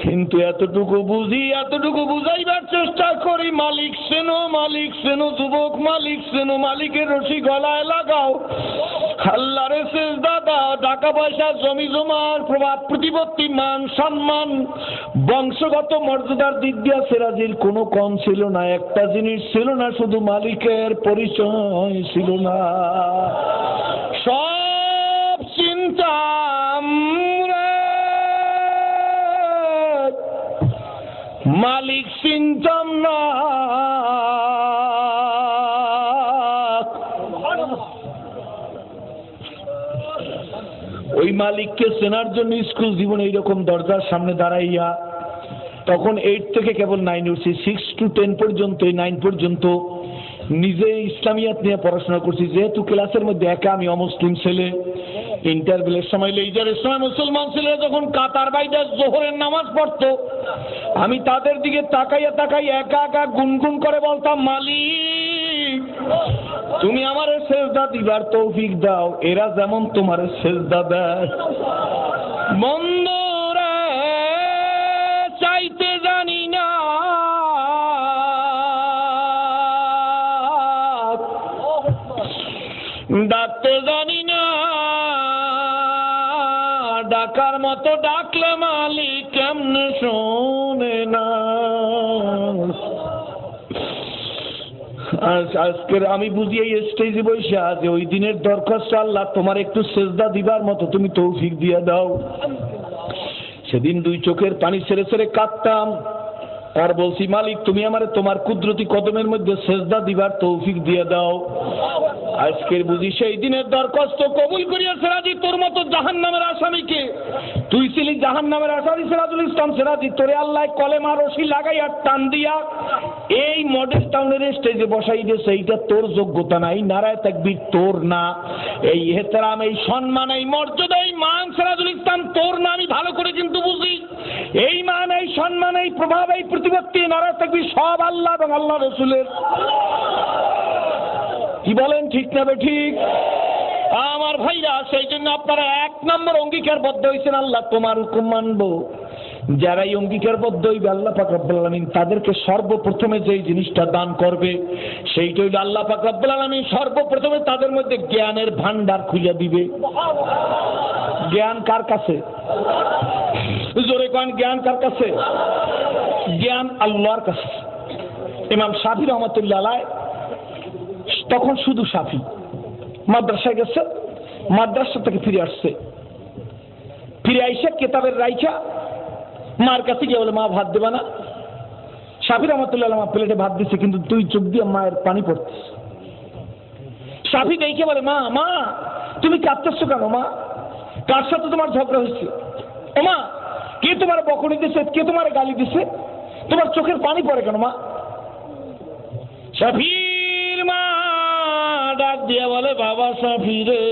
কিন্তু এতটুকু বুঝি, এতটুকু বুঝাইবার চেষ্টা করি, মালিক সেনো যুবক, মালিক সেনো, মালিকের রশি গলায় লাগাও, আল্লাহরে সেজদা দাও। টাকা পয়সা, জমি জমার, প্রভাব প্রতিপত্তি, মান সম্মান, বংশগত মর্যাদার দিক দিয়ে সেরাজির কোনো কম ছিল না। একটা জিনিস ছিল না, শুধু মালিকের পরিচয় ছিল না। সব চিন্তা মালিক চিন্তাম না। ওই মালিককে চেনার জন্য স্কুল জীবনে এইরকম দরজার সামনে দাঁড়াইয়া, তখন 8 থেকে কেবল 9 উঠছি, 6 to 10 পর্যন্ত, 9 পর্যন্ত নিজে ইসলামিয়াত নিয়ে পড়াশোনা করছি। যেহেতু ক্লাসের মধ্যে একা আমি অমুসলিম ছেলে, ইন্টারভেলের সময়, লেজারের সময় মুসলমান ছেলেরা যখন কাতার বাইদা জোহরের নামাজ পড়তো, আমি তাদের দিকে তাকাইয়া তাকাইয়া একা একা গুনগুন করে বলতাম, মালিক তুমি আমার সেজদা দিবার তৌফিক দাও, এরা যেমন তোমার সেজদা দেয়। বন্ধুরা চাইতে জানি না, ডাকতে জানি না, ডাকার মতো ডাকলে মালিক কেমনে শোনে না। আজকের আমি বুঝি এই স্টেজে বসে যে ওই দিনের দরখাস্ত, আল্লাহ তোমার একটু সেজদা দিবার মতো তুমি তৌফিক দিয়ে দাও। সেদিন 2 চোখের পানি ছেড়ে ছেড়ে কাঁদতাম, আর বলছি, মালিক তুমি আমারে তোমার কুদরতি কদমের মধ্যে সেজদা দিবার তৌফিক দিয়ে দাও। আজকের বুঝি সেই দিনের দরখাস্ত কবুল করিয়াছে রাজি। তোর মতো জাহান্নামের আসামিকে, তুই ছিলি জাহান্নামের আসামি সিরাজুল ইসলাম সিরাজি, তোরে আল্লাহ কলেমা রশি লাগাইয়া টান দিয়া এই মডেল টাউনের স্টেজে বসাই দিয়েছে। এইটা তোর যোগ্যতা নাই, নারায়ে তাকবীর তোর না। এই এহতেরাম, এই সম্মান, এই মর্যাদা, এই মান সিরাজুল ইসলাম তোর না। আমি ভালো করে কিন্তু বুঝি, এই মান, এই সম্মান, এই প্রভাব, এই প্রতিপত্তি, নারায়ে তাকবীর সব আল্লাহ এবং আল্লাহ রসুলের। কি বলেন, ঠিক না ঠিক? আমার ভাইরা, সেই জন্য আপনারা 1 নম্বর অঙ্গীকারবদ্ধ হয়েছেন, আল্লাহ তোমার হুকুম মানবো। যারা এই অঙ্গীকারবদ্ধ হইবে, আল্লাহ পাক রব্বুল আলামিন তাদেরকে সর্বপ্রথমে যেই জিনিসটা দান করবে সেইটা হইল, আল্লাহ পাক রব্বুল আলামিন সর্বপ্রথমে তাদের মধ্যে জ্ঞানের ভান্ডার খুলে দিবে। জ্ঞান কার কাছে? জোরে কোন, জ্ঞান কার কাছে? জ্ঞান আল্লাহর কাছে। ইমাম শাফি রহমাতুল্লাহ আলাইহি, তখন শুধু শাফি, মাদ্রাসায় গেছে, মাদ্রাসা থেকে ফিরে আসছে, ফিরে আইসা কেতাবের রাইখা মার কাছে গিয়ে বলে, মা ভাত দেবা না? শাফি রহমাতুল্লাহ আলাইহি প্লেটে ভাত দিচ্ছে, কিন্তু 2 চোখ দিয়ে মায়ের পানি পড়ছে। শাফি দেখে বলে, মা মা তুমি কাঁদতেছো কেন? মা কার সাথে তোমার ঝগড়া হয়েছে? ও মা, কে তোমার বকুনি দিছে? কে তোমার গালি দিছে? তোমার চোখের পানি পড়ে কেন মা? শাফির মা ডাক দিয়ে বলে, বাবা শাফি রে,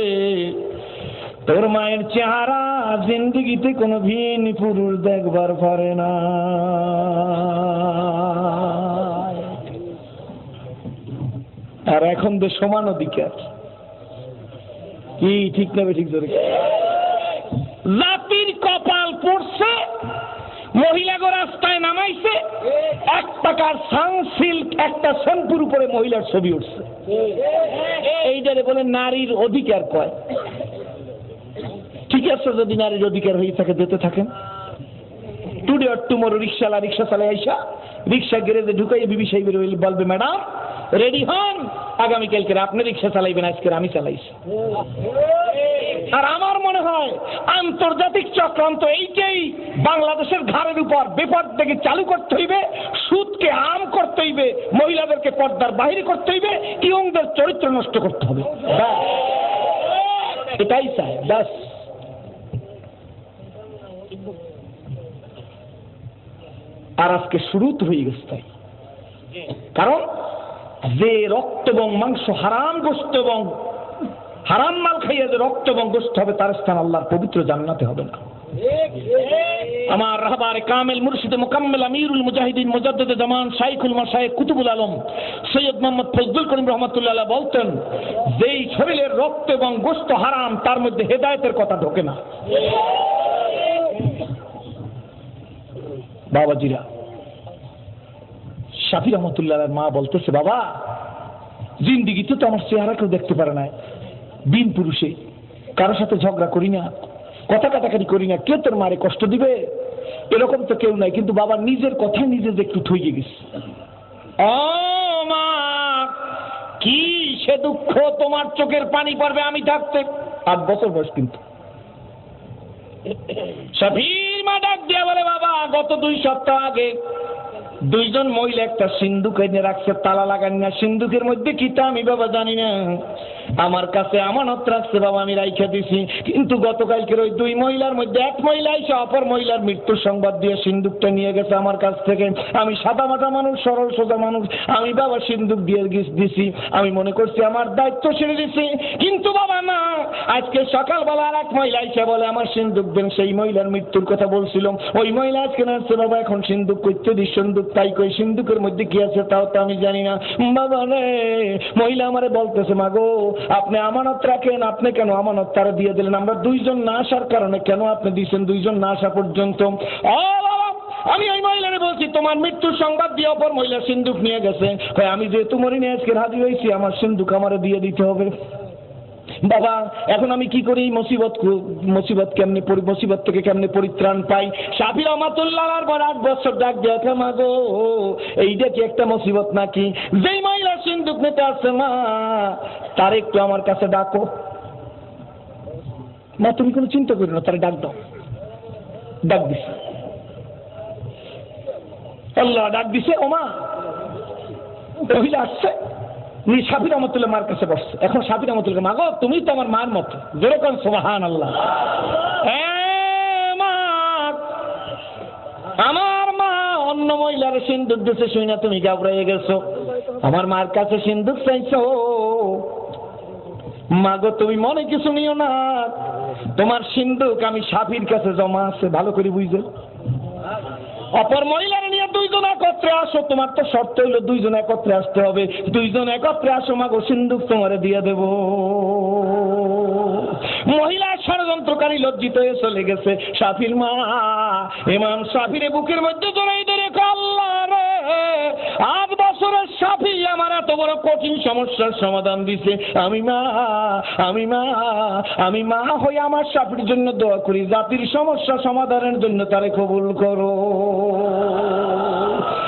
তোর মায়ের চেহারা জিন্দেগিতে কোনো ভিন পুরুষ দেখবার পারে না। আর এখন তো সমান অধিকার। কি ঠিক না ঠিক? ধরে জাতির কপাল পড়ছে, মহিলাকে রাস্তায় নামাইছে, 1 টাকার সানসিল্ক একটা শ্যাম্পুর উপরে মহিলার ছবি উঠছে। এইটারে বলে নারীর অধিকার কয়। ঠিক আছে, যদি নারীর অধিকার হয়ে থাকে দিতে থাকেন। টুডে অর টুমরো রিক্সা চালাই আইসা রিক্সা গ্যারেজে ঢুকাইয়া বিবি সাহেবের বলবে, ম্যাডাম রেডি হন, আগামীকালকে আপনি রিক্সা চালাইবেন, আজকে আমি চালাইছি। আর আমার মনে হয় আন্তর্জাতিক চক্রান্ত এইটাই বাংলাদেশের ঘাড়ের উপর বেপরদাকে চালু করতে হইবে, সুদকে আম করতে হইবে, মহিলাদেরকে পর্দার বাহিরে করতে হইবে, ইয়ংদের চরিত্র নষ্ট করতে হবে। এটাই চাই, ব্যাস। আর আজকে শুরু তো হয়ে গেছে তাই। কারণ যে রক্ত এবং মাংস, হারাম গোশত এবং হারাম মাল খাইয়া যে রক্ত এবং গোশত হবে, তার স্থান আল্লাহর পবিত্র জান্নাতে হবে না। আমার রাহবার কামেল মুর্শিদ মুকাম্মেল আমিরুল মুজাহিদিন মুজাদ্দিদে জামান শাইখুল মাশায়েখ কুতুবুল আলম সৈয়দ মোহাম্মদ ফজলুল করিম রহমাতুল্লাহ আলাইহি বলতেন, যেই শরীরের রক্ত এবং গোশত হারাম, তার মধ্যে হেদায়েতের কথা ঢোকে না। বাবাজিরা, শাফি রহমতুল্লাহর মা বলতেছে, বাবা জিন্দিগিতে তো আমার চেহারা কেউ দেখতে পারে না, বিন পুরুষে কারোর সাথে ঝগড়া করি না, কথা কাটাকাটি করি না, কে তোর মারে কষ্ট দিবে এরকম তো কেউ নাই, কিন্তু বাবা নিজের কথায় নিজে যে একটু ঠইয়ে গেছে। ও মা, কি সে দুঃখ, তোমার চোখের পানি পড়বে আমি থাকতে। 8 বছর বয়স কিন্তু। শাফির মা ডাক দিয়া বলে, বাবা গত 2 সপ্তাহ আগে 2 জন মহিলা একটা সিন্ধুক এনে রাখছে, তালা লাগান না, সিন্ধুকের মধ্যে কি তা আমি বাবা জানি না, আমার কাছে আমানত রাখছে বাবা, আমি রাইখা দিছি। কিন্তু গতকালকের ওই 2 মহিলার মধ্যে এক মহিলা এসে অপর মহিলার মৃত্যুর সংবাদ দিয়ে সিন্ধুকটা নিয়ে গেছে আমার কাছ থেকে। আমি সাদা মাটা মানুষ, সরল সোজা মানুষ, আমি বাবা সিন্ধুক দিয়ে দিছি, আমি মনে করছি আমার দায়িত্ব ছেড়ে দিছি, কিন্তু বাবা না, আজকে সকালবেলা আর এক মহিলা এসে বলে আমার সিন্ধুক দেন, সেই মহিলার মৃত্যুর কথা বলছিল, ওই মহিলা আজকে আসছে বাবা, এখন সিন্ধুক করতে দিস, সিন্ধুক তাই কই, সিন্ধুকের মধ্যে কি আছে তাও তো আমি জানি না। বাবা রে, মহিলা আমারে বলতেছে, মাগো আপনি আমানত রাখেন, আপনি কেন আমানত তারা দিয়ে দিলেন, আমরা 2 জন না আসার কারণে কেন আপনি দিয়েছেন 2 জন না আসা পর্যন্ত? ও বাবা, আমি ওই মহিলারে বলছি তোমার মৃত্যুর সংবাদ দিয়ে অপর মহিলা সিন্ধুক নিয়ে গেছে, আমি যেহেতু মরিনি আজকে হাজির হয়েছি, আমার সিন্ধুক আমারে দিয়ে দিতে হবে। বাবা এখন আমি কি করি, মুসিবত কেমনে মুসিবত থেকে কেমনে পরিত্রাণ পাই? শাফি রহমাতুল্লাহর বড় 8 বছর ডাক দিয়ে, মা গো এইটা কি একটা মুসিবত নাকি? যেই মহিলা সিন্ধুক নিতে আসছে মা, তার একটু আমার কাছে ডাকো। মা তুমি কোনো চিন্তা করো না, তার ডাক দাও। ডাক দিছে, আল্লাহ ডাক দিছে, ও মা মহিলা আসছে, শাফি রহমতুল্লাহ মার কাছে বসছে। এখন শাফি রহমতুল্লাহ, মা গো তুমি তো আমার মার মতো, যেরকম সুবহানাল্লাহ। আমার মা অন্য মহিলার সিন্ধুক দিছে শুই না তুমি ঘাবড়াইয়ে গেছো, আমার মার কাছে সিন্ধুক চাইছো। মা গো তুমি মনে কিছু নিও না, তোমার সিন্ধুক আমি শাফির কাছে জমা আছে, ভালো করে বুঝছো। অপর মহিলার নিয়ে 2 জন একত্রে আসো, তোমার তো শর্ত হইলো 2 জন একত্রে আসতে হবে, 2 জন একত্রে আসো, মাগো সিন্ধুক তোমারে দিয়ে দেব। মহিলা ষড়যন্ত্রকারী লজ্জিত হয়ে চলে গেছে। শাফির মা ইমাম শাফির বুকের মধ্যে জড়াই ধরে, আল্লাহ রে 8 বছরের শাফি আমার এত বড় কঠিন সমস্যার সমাধান দিছে, আমি মা হয়ে আমার শাফির জন্য দোয়া করি, জাতির সমস্যা সমাধানের জন্য তারে কবুল করো।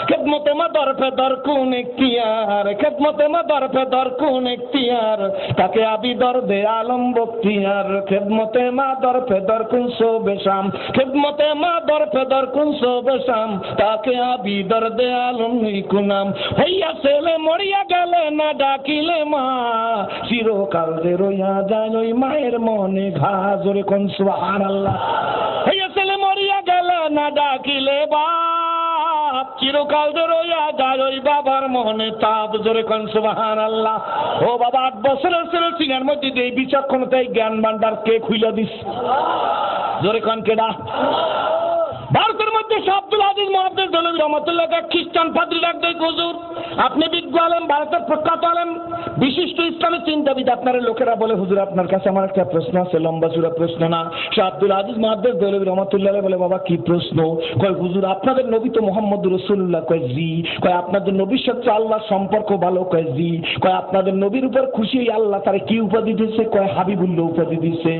খেদমতে মা দরফে দরকুন ইখতিয়ার, খেদমতে মা দরফে দরকুন ইখতিয়ার, তাকে আবি দরদে আলম বখতিয়ার, খেদমতে মা দরফে দরকুন সোবেশাম, খেদমতে মা দরফে দরকুন সোবেশাম, তাকে আবি দরদে আলম নিকুনাম। হইয়া ছেলে মরিয়া গেলে না ডাকিলে মা, চিরকাল যে রইয়া যায় ওই মায়ের মনে ঘা, জোরে কোন সুবহানাল্লাহ। হইয়া ছেলে মরিয়া গেলে না ডাকিলে বাপ, চিরকাল যে রইয়া যায় ওই বাবার মনে তাপ, জোরে কোন সুবহানাল্লাহ। ও বাবা 8 বছরের ছেলে সিনার মধ্যে এই বিচক্ষণতাই জ্ঞান ভান্ডার কে খুইলা দিস? জোরে কোন কেডা? ভারতের মধ্যে আব্দুল আজিজ মুহাদ্দিস দেহলভী রহমাতুল্লাহ এক খ্রিস্টান পাদ্রী ডাক দেয়, হুজুর আপনি বিজ্ঞ আলেম, ভারতের প্রখ্যাত আলেম, বিশিষ্ট ইসলামী চিন্তাবিদ, আপনার লোকেরা বলে হুজুর আপনার কাছে আমার একটা প্রশ্ন আছে, লম্বা চূড়া প্রশ্ন না। সে আব্দুল আজিজ মুহাদ্দিস দেহলভী রহমাতুল্লাহ বলে, বাবা কি প্রশ্ন? কয় হুজুর আপনাদের নবী তো মুহাম্মদুর রাসূলুল্লাহ। কয় জি। কয় আপনাদের নবীর সাথে আল্লাহর সম্পর্ক ভালো? কয় জি। কয় আপনাদের নবীর উপর খুশি আল্লাহ তারে কি উপাধি দিয়েছে? কয় হাবিবুল্লাহ উপাধি দিয়েছে।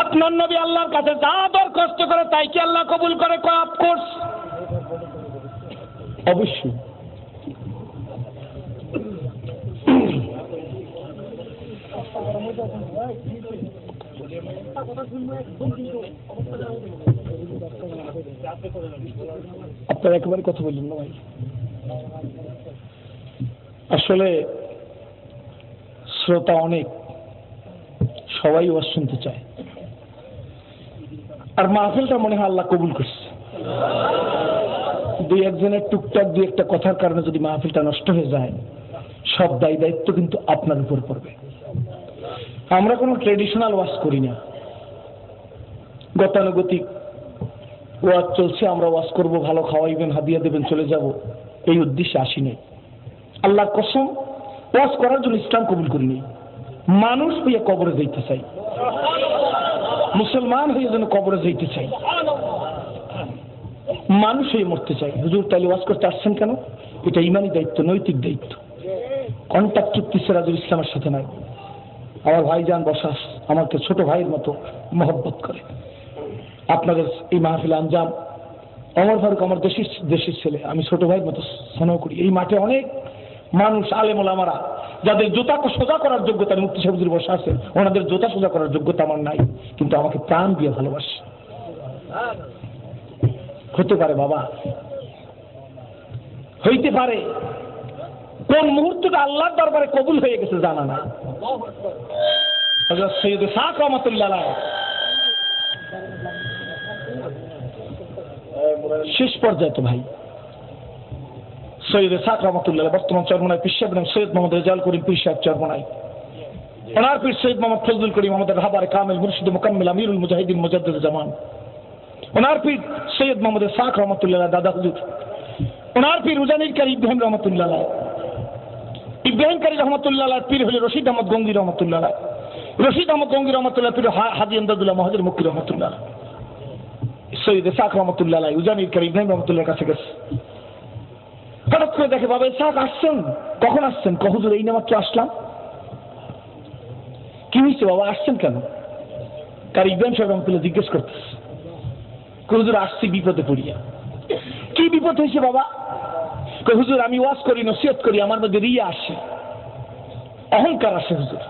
আপনার নবী আল্লাহর কাছে যা দরখাস্ত করে তাই কি আল্লাহ কবুল করে? কয় অফকোর্স, অবশ্যই। আপনারা একেবারে কথা বললেন না ভাই। আসলে শ্রোতা অনেক, সবাই ওয়াজ শুনতে চায়, আর মাহফিলটা মনে হয় আল্লাহ কবুল করছে। 2-1 জনের টুকটাক 2-1টা কথার কারণে যদি মাহফিলটা নষ্ট হয়ে যায়, সব দায়িত্ব কিন্তু আপনার উপর পড়বে। আমরা কোনো ট্রেডিশনাল ওয়াজ করি না, গতানুগতিক ওয়াজ চলছে, আমরা ওয়াজ করব, ভালো খাওয়াইবেন, হাদিয়া দেবেন, চলে যাব, এই উদ্দেশ্যে আসি নাই। আল্লাহর কসম, ওয়াজ করার জন্য ইসলাম কবুল করিনি। মানুষ হয়ে কবরে যাইতে চাই, মুসলমান হয়ে যেন কবরে যাইতে চাই। মানুষ হয়ে মরতে চাই। হুজুর তাইলে ওয়াজ করতে আসছেন কেন? এটা ইমানি দায়িত্ব, নৈতিক দায়িত্ব। কন্ট্যাক্ট চুক্তি সিরাজুল ইসলামের সাথে নাই। আমার ভাইজান বসাস আমাকে ছোট ভাইয়ের মতো মহব্বত করে। আপনাদের এই মাহফিল আঞ্জাম, অমর ফারুক আমার দেশের ছেলে, আমি ছোট ভাইয়ের মতো স্নেহ করি। এই মাঠে অনেক মানুষ আলেম ওলামারা যাদের জুতাকে সোজা করার যোগ্যতা, মুফতি সাহেব হুজুর বসা আছে, ওনাদের জুতা সোজা করার যোগ্যতা আমার নাই, কিন্তু আমাকে প্রাণ দিয়ে ভালোবাসে। হতে পারে বাবা, হইতে পারে কোন মুহূর্তটা আল্লাহর দরবারে কবুল হয়ে গেছে জানা নাই। হযরত সৈয়দ ইসহাক রাহমাতুল্লাহ আলাইহি শেষ পর্যায়ে তো ভাই সৈয়দ ইসহাক রাহমাতুল্লাহ বর্তমান চরমনায় পীর সাহেব নাম সৈয়দ মোহাম্মদ রেজাউল করিম পীর সাহেব চরমনায়, ওনার পীর সৈয়দ মোহাম্মদ ফজলুল করিম আমাদের হাবারে কামিল মুর্শিদ মুকাম্মিল আমিরুল মুজাহিদিন মুজাদ্দিদ জামান, ওনার পীর সৈয়দ মোহাম্মদ ইসহাক রাহমাতুল্লাহ দাদা হুজুর, ওনার পীর উজানির কারি ইব্রাহিম রহমতুল্লাহ, ইব্রাহিম কারি রহমতুল্লাহ পীর হলে রশিদ আহমদ গঙ্গি রহমতুল্লাহ, রশিদ আহমদ গঙ্গি রহমতুল্লাহ পীর হাজী আমদাদুল্লাহ মহাজির মুক্তি রহমতুল্লাহ, সৈয়দ ইসহাক রহমতুল্লাহ উজানির কারি ইব্রাহিম রহমতুল্লাহর কাছে গেছে। হঠাৎ করে দেখে বাবা ইসহাক আসছেন, কখন আসছেন? হুজুর এই না মাত্র আসলাম। কি হয়েছে বাবা, আসছেন কেন? কারি ইব্রাহিম সাহেব রহমতুল্লাহ জিজ্ঞেস করতেছে। হুজুর আসছি বিপদে পড়িয়া। কি বিপদ হয়েছে বাবা? হুজুর আমি ওয়াজ করি, নসিহত করি, আমার মধ্যে রিয়া আসে, অহংকার আসে হুজুর।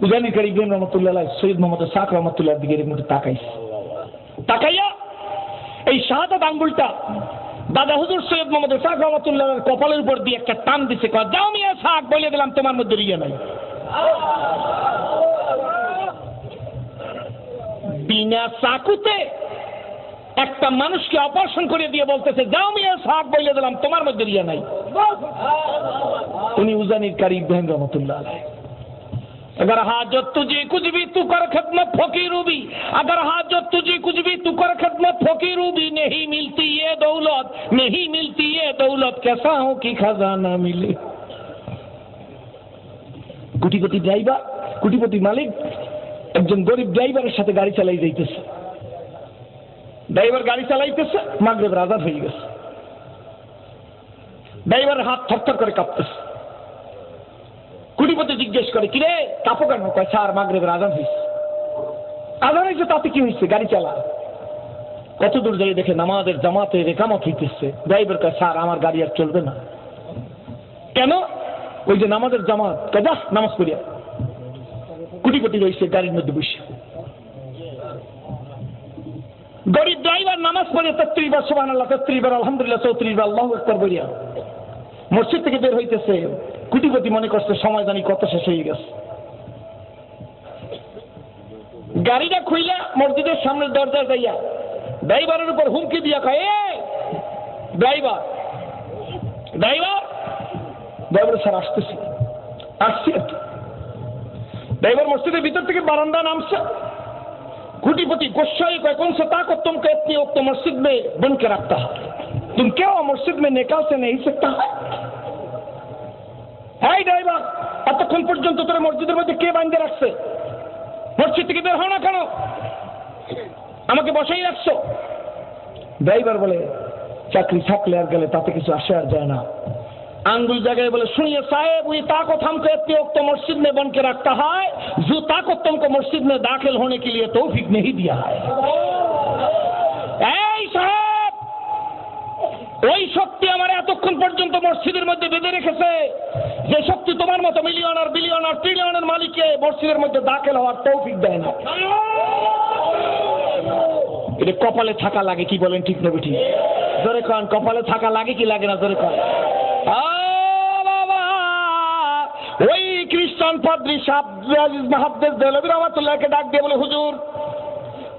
উজানি কারি ইব্রাহিম রহমতুল্লাহ সৈয়দ মোহাম্মদ ইসহাক রহমতুল্লাহর দিকে এর মধ্যে তাকাইছে, তাকাইয়া এই শাহাদাত আঙ্গুলটা দাদা হুজুর সৈয়দ মোহাম্মদ ইসহাক রহমতুল্লাহর কপালের উপর দিয়ে একটা টান দিছে, কয় যাও মিয়া ইসহাক, বলে দিলাম তোমার মধ্যে রিয়া নাই। বিনা চাকুতে একটা মানুষকে অপারেশন করে দিয়ে বলতেছে যাও মিয়া ইসহাক, বলে দিলাম তোমার মধ্যে রিয়া নাই। উনি উজানির কারি ইব্রাহিম রহমতুল্লাহ আলাইহি। अगर हाजत तुझे कुछ भी तू कर खिदमत फकीरू भी, अगर हाजत तुझे कुछ भी तू कर खिदमत फकीरू भी, नहीं मिलती ये दौलत, नहीं मिलती ये दौलत, कैसा हो कि खजाना मिले। কোটিপতি ড্রাইভার, কোটিপতি মালিক একজন গরিব ড্রাইভারের সাথে গাড়ি চালাই যাইতেছে। ড্রাইভার গাড়ি চালাইতেছে, মাগরিবের আযান হয়ে গেছে। ড্রাইভারের হাত থরথর করে কাঁপতেছে। কোটিপতি জিজ্ঞেস করে কিরে কাঁপো কেন? কয় স্যার মাগরিবের আযান হয়েছে। আযান হয়েছে তাতে কি হয়েছে? গাড়ি চালা। কত দূর যাই দেখে নামাজের জামাতে ইকামত হইতেছে। ড্রাইভার কয় স্যার আমার গাড়ি আর চলবে না। কেন? ওই যে নামাজের জামাত। কয় যা নামাজ পড়িয়া। কোটিপতি রয়েছে গাড়ির মধ্যে বসে। গরিব ড্রাইভার নামাজ পড়ে 33 বার সুবহানাল্লাহ, 33 বার আলহামদুলিল্লাহ, 34 বার আল্লাহু আকবার বলিয়া মসজিদ থেকে বের হইতেছে। কোটিপতি মনে করছে সময় জানি কত শেষ হয়ে গেছে। গাড়িটা খুইলা মসজিদের সামনের দরজায় যাইয়া ড্রাইভারের উপর হুমকি দিয়া কয় এ ড্রাইভার, ড্রাইভার, ড্রাইভার স্যার আসতেছি, আসছি। ড্রাইভার মসজিদের ভিতর থেকে বারান্দা নামছে। कोटिपति गुस्सा ही कौन सा ताकत तुमको इतनी हो तो मस्जिद में बन के रखता है? तुम क्या मस्जिद में निकाल से नहीं सकता है? এই ড্রাইভার, এতক্ষণ পর্যন্ত তোর মসজিদের মধ্যে কে বাঁধে রাখছে? মসজিদ থেকে বের হও না কেন? আমাকে বসাই রাখছো। ড্রাইভার বলে চাকরি থাকলে আর গেলে তাতে কিছু আসে আর যায় না। आंगुल जगह बोले सुनिए साहेब, ये ताकत हमको इतनी वक्त मस्जिद में बन के रखता है, जो ताकत तुमको मस्जिद में दाखिल होने के लिए तौफीक नहीं दिया है। साहेब, ওই শক্তি আমার এতক্ষণ পর্যন্ত মসজিদের মধ্যে বেঁধে রেখেছে, যে শক্তি তোমার মতো মিলিয়নার বিলিয়নার ট্রিলিয়নের মালিককে মসজিদের মধ্যে দাখিল হওয়ার তৌফিক দেয় না। এটা কপালে থাকা লাগে। কি বলেন ঠিক না ঠিক? জোরে কান, কপালে থাকা লাগে কি লাগে না? জোরে কান। ওই খ্রিস্টান পাদ্রী আব্দুল মুহাদ্দিস দেহলভী রাহমাতুল্লাহকে ডাক দিয়ে বলে হুজুর,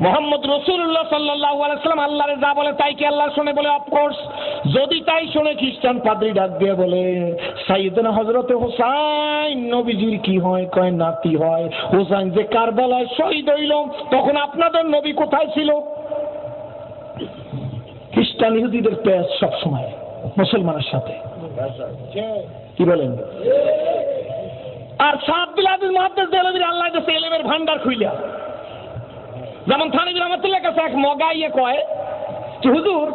মোহাম্মদ রাসূলুল্লাহ সাল্লাল্লাহু আলাইহি ওয়াসাল্লাম আল্লাহর যা বলে তাই কি আল্লাহ শুনে? বলে অফকোর্স। যদি তাই শুনে খ্রিস্টান পাদ্রী ডাক দিয়ে বলে সাইয়েদনা হযরতে হুসাইন নবীজির কি হয়? কয় নাতি হয়। হুসাইন যে কারবালায় শহীদ হইল তখন আপনাদের নবী কোথায় ছিল? খ্রিস্টান ইহুদিদের পেশ সব সময় মুসলমানের সাথে। কি বলেন? আর শাহ আব্দুল আজিজ মুহাদ্দিস দেহলভীর আল্লাহ কাছে ইলমের ভান্ডার খুইলা, যেমন থানভী রহমাতুল্লাহর কাছে এক মগাইয়ে কয় হুজুর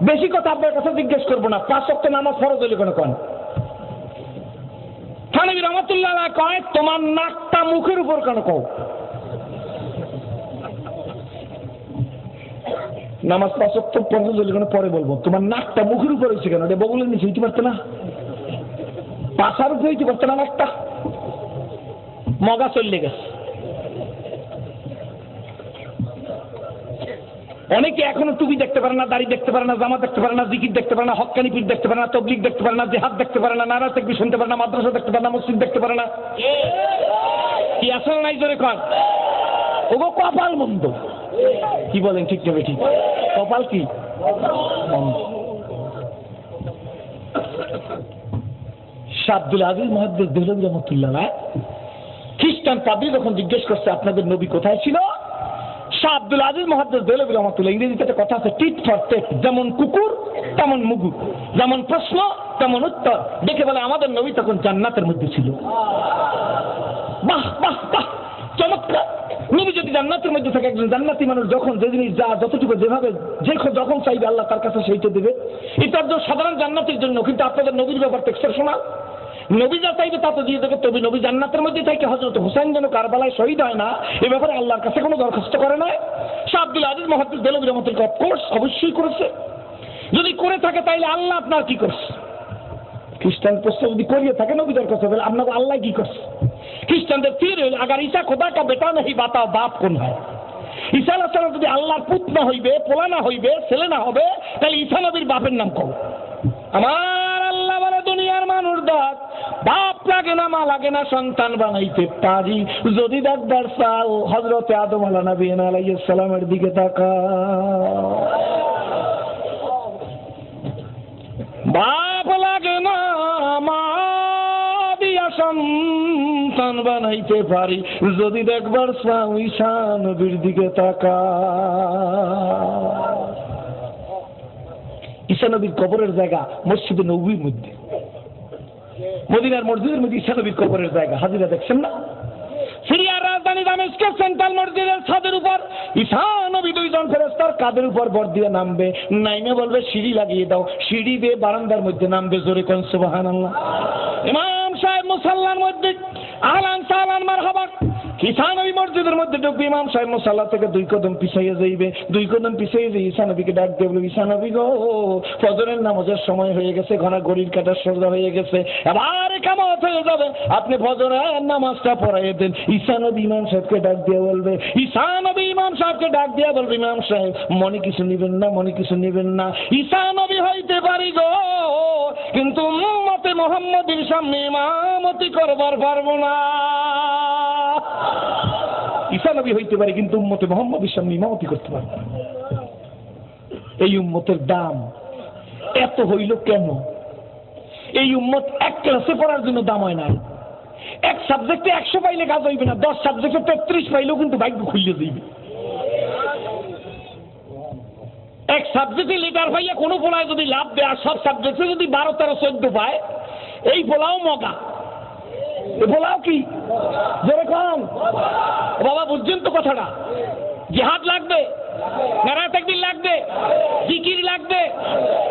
বেশি কথা আপনার কাছে জিজ্ঞেস করবো না, 5 ওয়াক্ত নামাজ ফরজ হইলে কোনো কোন? থানভী রহমাতুল্লাহ আলাইহি কয় তোমার নাকটা মুখের উপর কেন কও? নামাজ 5 ওয়াক্ত ফরজ হইলে কোনো পরে বলবো, তোমার নাকটা মুখের উপর হয়েছে কেন? এটা বগুলের নিচে হইতে পারতো না? পাশার উপরে হইতে পারতো না নাকটা? মগা চললে গেছে। অনেকে এখনো টুপি দেখতে পারে না, দাড়ি দেখতে পারে না, জামা দেখতে পারে না, জিকির দেখতে পারে না, হক্কানি পীর দেখতে পারে না, তবলিগ দেখতে পারে না, জিহাদ দেখতে পারে না, নারা তাকবীর শুনতে পারে না, মাদ্রাসা দেখতে পারে না, মসজিদ দেখতে পারে না। কি আসল নাই জোরে কর? ওগো কপাল মন্দ। কি বলেন ঠিক না বেঠিক? কপাল কি শাহ আব্দুল আজিজ মুহাদ্দিস দেহলভী রহমাতুল্লাহ আলাইহি খ্রিস্টান পাদ্রী যখন জিজ্ঞেস করছে আপনাদের নবী কোথায় ছিল, শাহ আব্দুল আজিজ মুহাদ্দিস দেহলভী রহমাতুল্লাহ ইংরেজিতে একটা কথা আছে, টিট ফর টেট, যেমন কুকুর তেমন মুগু, যেমন প্রশ্ন তেমন উত্তর। দেখে বলে আমাদের নবী তখন জান্নাতের মধ্যে ছিল। বাহ বাহ বাহ, চমৎকার। নবী যদি জান্নাতের মধ্যে থাকে, একজন জান্নাতি মানুষ যখন যে জিনিস যা যতটুকু যেভাবে যখন চাইবে আল্লাহ তার কাছে সেইটা দেবে। এটা একজন সাধারণ জান্নাতের জন্য, কিন্তু আপনাদের নবীর ব্যাপারটা এক্সেপশনাল। নবী যা চাইবে তা তো দিয়ে দেবে। তবে নবী জান্নাতের মধ্যে থাকে, হযরত হুসাইন যেন কারবালায় শহীদ হয় না এ ব্যাপারে আল্লাহর কাছে কোনো দরখাস্ত করে না। শাহ আব্দুল আজিজ মুহাদ্দিস দেহলভী রহমাতুল্লাহ অফকোর্স অবশ্যই করেছে। যদি করে থাকে তাইলে আল্লাহ আপনার কি করছে? খ্রিস্টান প্রশ্ন যদি করিয়ে থাকে নবী দরখাস্ত, তাহলে আপনাকে আল্লাহ কি করছে? খ্রিস্টানদের থিওরি হইল আগার ঈসা খোদা কা বেটা নেই বাতা বাপ কোন হয়। ঈসা আলাইহিস সালাম যদি আল্লাহর পুত না হইবে, পোলা না হইবে, ছেলে না হবে, তাহলে ঈসা নবীর বাপের নাম কও। আমার আল্লাহ বলে দুনিয়ার মানুষ দেখ, বাপ লাগে না মা লাগে না, সন্তান বানাইতে পারি যদি দেখবার চাও হযরতে আদম আলাইহিস সালামের দিকে তাকাও। বাপ লাগে না মা দিয়া সন্তান বানাইতে পারি যদি দেখবার চাও ঈসা নবীর দিকে তাকাও। ঈসা নবীর কবরের জায়গা মসজিদে নববীর মধ্যে, মদিনার মসজিদের মধ্যে ঈসা নবীর কবরের জায়গা। হাজিরা দেখছেন না? সিরিয়ার রাজধানী দামেস্কের সেন্ট্রাল মসজিদের ছাদের উপর ঈসা নবী 2 জন ফেরেশতার কাঁধের উপর বর দিয়ে নামবে, নাইমে বলবে সিঁড়ি লাগিয়ে দাও, সিঁড়ি দিয়ে বারান্দার মধ্যে নামবে। জোরে কোন সুবহানাল্লাহ। ইমাম সাহেব মুসাল্লার মধ্যে আহলান সাহলান মারহাবা, ঈসা নবী মসজিদের মধ্যে ঢুকবে, ইমাম সাহেব মুসাল্লা থেকে 2 কদম পিছাইয়ে যাইবে, 2 কদম পিছাইয়ে যে ঈসা নবীকে ডাক দিয়ে বলবে, ঈসা নবী গো ফজরের নামাজের সময় হয়ে গেছে, ঘনা ঘড়ির কাঁটার সোজা হয়ে গেছে, এবার কামাত হয়ে যাবে, আপনি ফজরের নামাজটা পড়াইয়ে দেন। ঈসা নবী ইমাম সাহেবকে ডাক দিয়ে বলবে, ঈসা নবী ইমাম সাহেবকে ডাক দিয়ে বলবে, ইমাম সাহেব মনে কিছু নিবেন না, মনে কিছু নিবেন না, ঈসা নবী হইতে পারি গো, কিন্তু উম্মতে মুহাম্মদের সামনে ইমামতি করবার পারবো না। ঈসা নবী হইতে পারে কিন্তু উম্মতে মুহাম্মদের সামনে ইমামতি করতে পারবে না। এই উম্মতের দাম এত হইল কেন? এই উম্মত এক ক্লাসে পড়ার জন্য দাম হয় না। এক সাবজেক্টে 100 পাইলে কাজ হইবে না, 10 সাবজেক্টে 33 পাইলেও কিন্তু ভাগ্য খুলে যাইবে। এক সাবজেক্টে লিটার ভাইয়া কোনো পোলায় যদি লাভ দেয়, আর সব সাবজেক্টে যদি 12, 13, 14 পায়, এই পোলাও মগা। পোলাও কি যেরকম বাবা বুঝছেন তো কথাটা? জিহাদ লাগবে, নারায়ে তাকবীর লাগবে, জিকির লাগবে,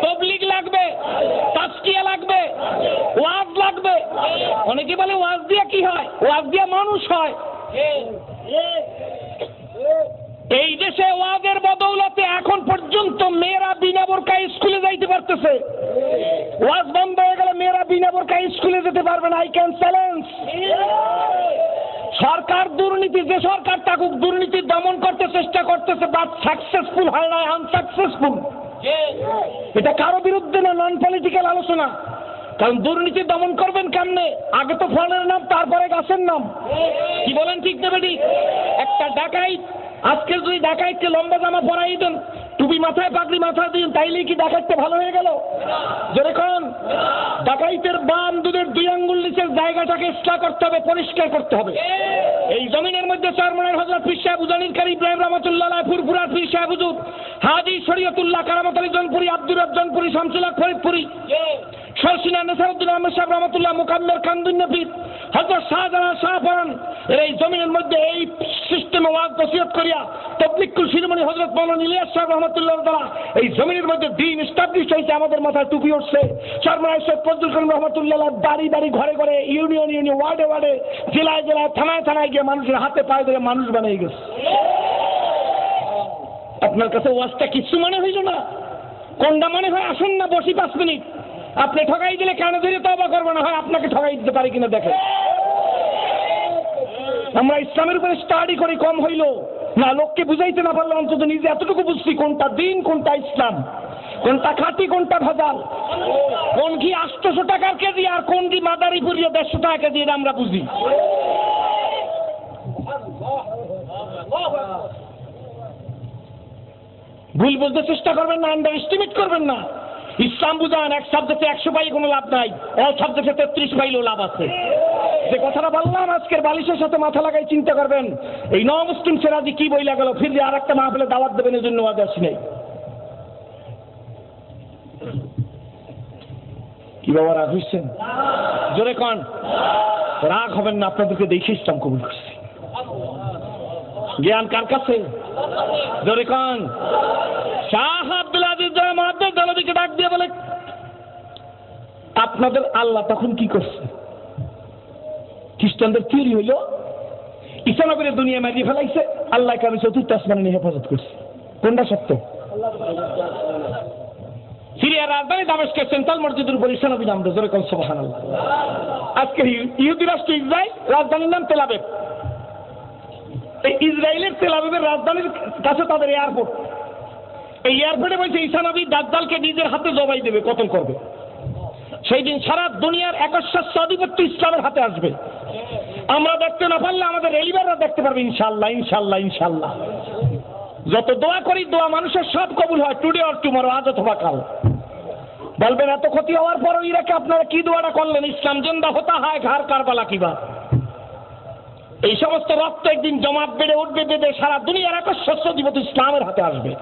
তাবলীগ লাগবে, তাজকিয়া লাগবে, ওয়াজ লাগবে। অনেকে বলে ওয়াজ দিয়া কি হয়? ওয়াজ দিয়া মানুষ হয়। এই দেশে ওয়াজের বদৌলতে এখন পর্যন্ত মেয়েরা বিনা বোরকায় স্কুলে যাইতে পারতেছে। ওয়াজ বন্ধ হয়ে গেলে মেয়েরা বিনা বোরকায় স্কুলে যেতে পারবে না। I can challenge. সরকার দুর্নীতি, যে সরকার থাকুক, দুর্নীতি দমন করতে চেষ্টা করতেছে, বাট সাকসেসফুল হয় না, আনসাকসেসফুল। এটা কারো বিরুদ্ধে না, নন পলিটিক্যাল আলোচনা। কারণ দুর্নীতি দমন করবেন কেমনে? আগে তো ফলের নাম, তারপরে গাছের নাম। কি বলেন ঠিক না বেটি? একটা ডাকাইত আজকে যদি ডাকাইতকে লম্বা জামা পরাই দেন, টুপি মাথায়, পাগড়ি মাথায় দিন, তাইলেই কি ডাকাইতে ভালো হয়ে গেল? যেরকম ডাকাইতের বাম দুধের 2 আঙ্গুল নিচের জায়গাটাকে ইসলাহ করতে হবে, পরিষ্কার করতে হবে। এই জমিনের মধ্যে চরমনের হযরত পীর সাহেব উজানির কারি ইব্রাহিম রহমাতুল্লাহ আলাইহি, ফুরফুরার পীর সাহেব হুজুর হাজী শরীয়তুল্লাহ কারামত আলী জনপুরি, আব্দুর রব জনপুরি, শামসুল হক ফরিদপুরি, শর্ষিনা নেসারউদ্দিন আহমেদ সাহেব রহমতুল্লাহ, মুকাম্মেল কান্দুন্না পীর, হযরত শাহজালাল শাহপরান এর এই জমিনের মধ্যে এই সিস্টেমে ওয়াজ নসিহত করিয়া তাবলীগুল শিরোমণি হযরত মাওলানা ইলিয়াস সাহেব রহমতুল্লাহ দ্বারা এই জমিনের মধ্যে দ্বীন এস্টাবলিশ হয়েছে। আমাদের মাথায় টুপি উঠছে। সরমায় সৈয়দ ফজলুল করিম রহমতুল্লাহ বাড়ি বাড়ি ঘরে ঘরে ইউনিয়ন ওয়ার্ডে ওয়ার্ডে জেলায় জেলায় থানায় থানায় গিয়ে মানুষের হাতে পায়ে ধরে মানুষ বানিয়ে গেছে। আপনার কাছে ওয়াজটা কিছু মনে হইল না? কোনটা মনে হয়? আসুন না বসি 5 মিনিট। আপনি ঠকাই দিলে কেন ধরে তওবা করবো না হয় আপনাকে ঠকাই দিতে পারি কিনা দেখেন। আমরা ইসলামের উপরে স্টাডি করি, কম হইল না, লোককে বুঝাইতে না পারলে অন্তত নিজে এতটুকু বুঝছি কোনটা দিন কোনটা ইসলাম, কোনটা খাঁটি কোনটা ভেজাল, কোন কি 800 টাকার কেজি আর কোন কি মাদারীপুরিয়া 150 টাকা কেজি, এটা আমরা বুঝি। ভুল বুঝতে চেষ্টা করবেন না, আন্ডার এস্টিমেট করবেন না। ইসলাম বুঝান, এক সাবজেক্টে 100 পাইলে কোনো লাভ নাই, অল সাবজেক্টে 33 পাইলেও লাভ আছে। যে কথাটা বললাম আজকের বালিশের সাথে মাথা লাগাই চিন্তা করবেন, এই মুসলিম সেরাজি কি বইলা গেল, ফির যে আরেকটা মাহফিলে দাওয়াত দেবেন এর জন্য ওয়াজ আসি নাই। কি বাবা রাগ হইছেন? জোরে কন। রাগ হবেন না, আপনাদেরকে দেখে ইসলাম কবুল করছি। জ্ঞান কার কাছে? জোরে কন। শাহ আব্দুল আজিজ মহাদ্দেস দেহলভীকে ডাক দিয়ে বলে, আপনাদের আল্লাহ তখন কি করছে? খ্রিস্টানদের থিওরি হইল ঈসা নবীর দুনিয়া মারিয়ে ফেলাইছে, আল্লাহ কারণে চতুর্থ আসমানে নিয়ে হেফাজত করছে। কোনটা সত্য? সিরিয়ার রাজধানী দামেস্কের সেন্ট্রাল মসজিদের উপর ঈসা নবী নামবে। জোরে কোন সুবহানাল্লাহ। আজকে ইহুদি রাষ্ট্র ইসরায়েল, রাজধানীর নাম তেল আবিব। এই ইসরায়েলের তেল আবিবের রাজধানীর কাছে তাদের এয়ারপোর্ট। এই এয়ারপোর্টে বলছে ঈসা নবী দাজ্জালকে নিজের হাতে জবাই দেবে, কতল করবে। সেই দিন সারা দুনিয়ার একচ্ছত্র আধিপত্য ইসলামের হাতে আসবে। আমরা দেখতে না পারলে আমাদের রেলিভাররা দেখতে পারবে ইনশাআল্লাহ, ইনশাআল্লাহ, ইনশাআল্লাহ। যত দোয়া করি দোয়া মানুষের সব কবুল হয়, টুডে অর টুমরো, আজ অথবা কাল। বলবেন এত ক্ষতি হওয়ার পরও ইরাকে আপনারা কি দোয়াটা করলেন? ইসলাম জিন্দা হতা হয় ঘর কারবালা কি বাত। এই সমস্ত রক্ত একদিন জমাট বেড়ে উঠবে, বেঁধে সারা দুনিয়ার একচ্ছত্র আধিপত্য ইসলামের হাতে আসবে।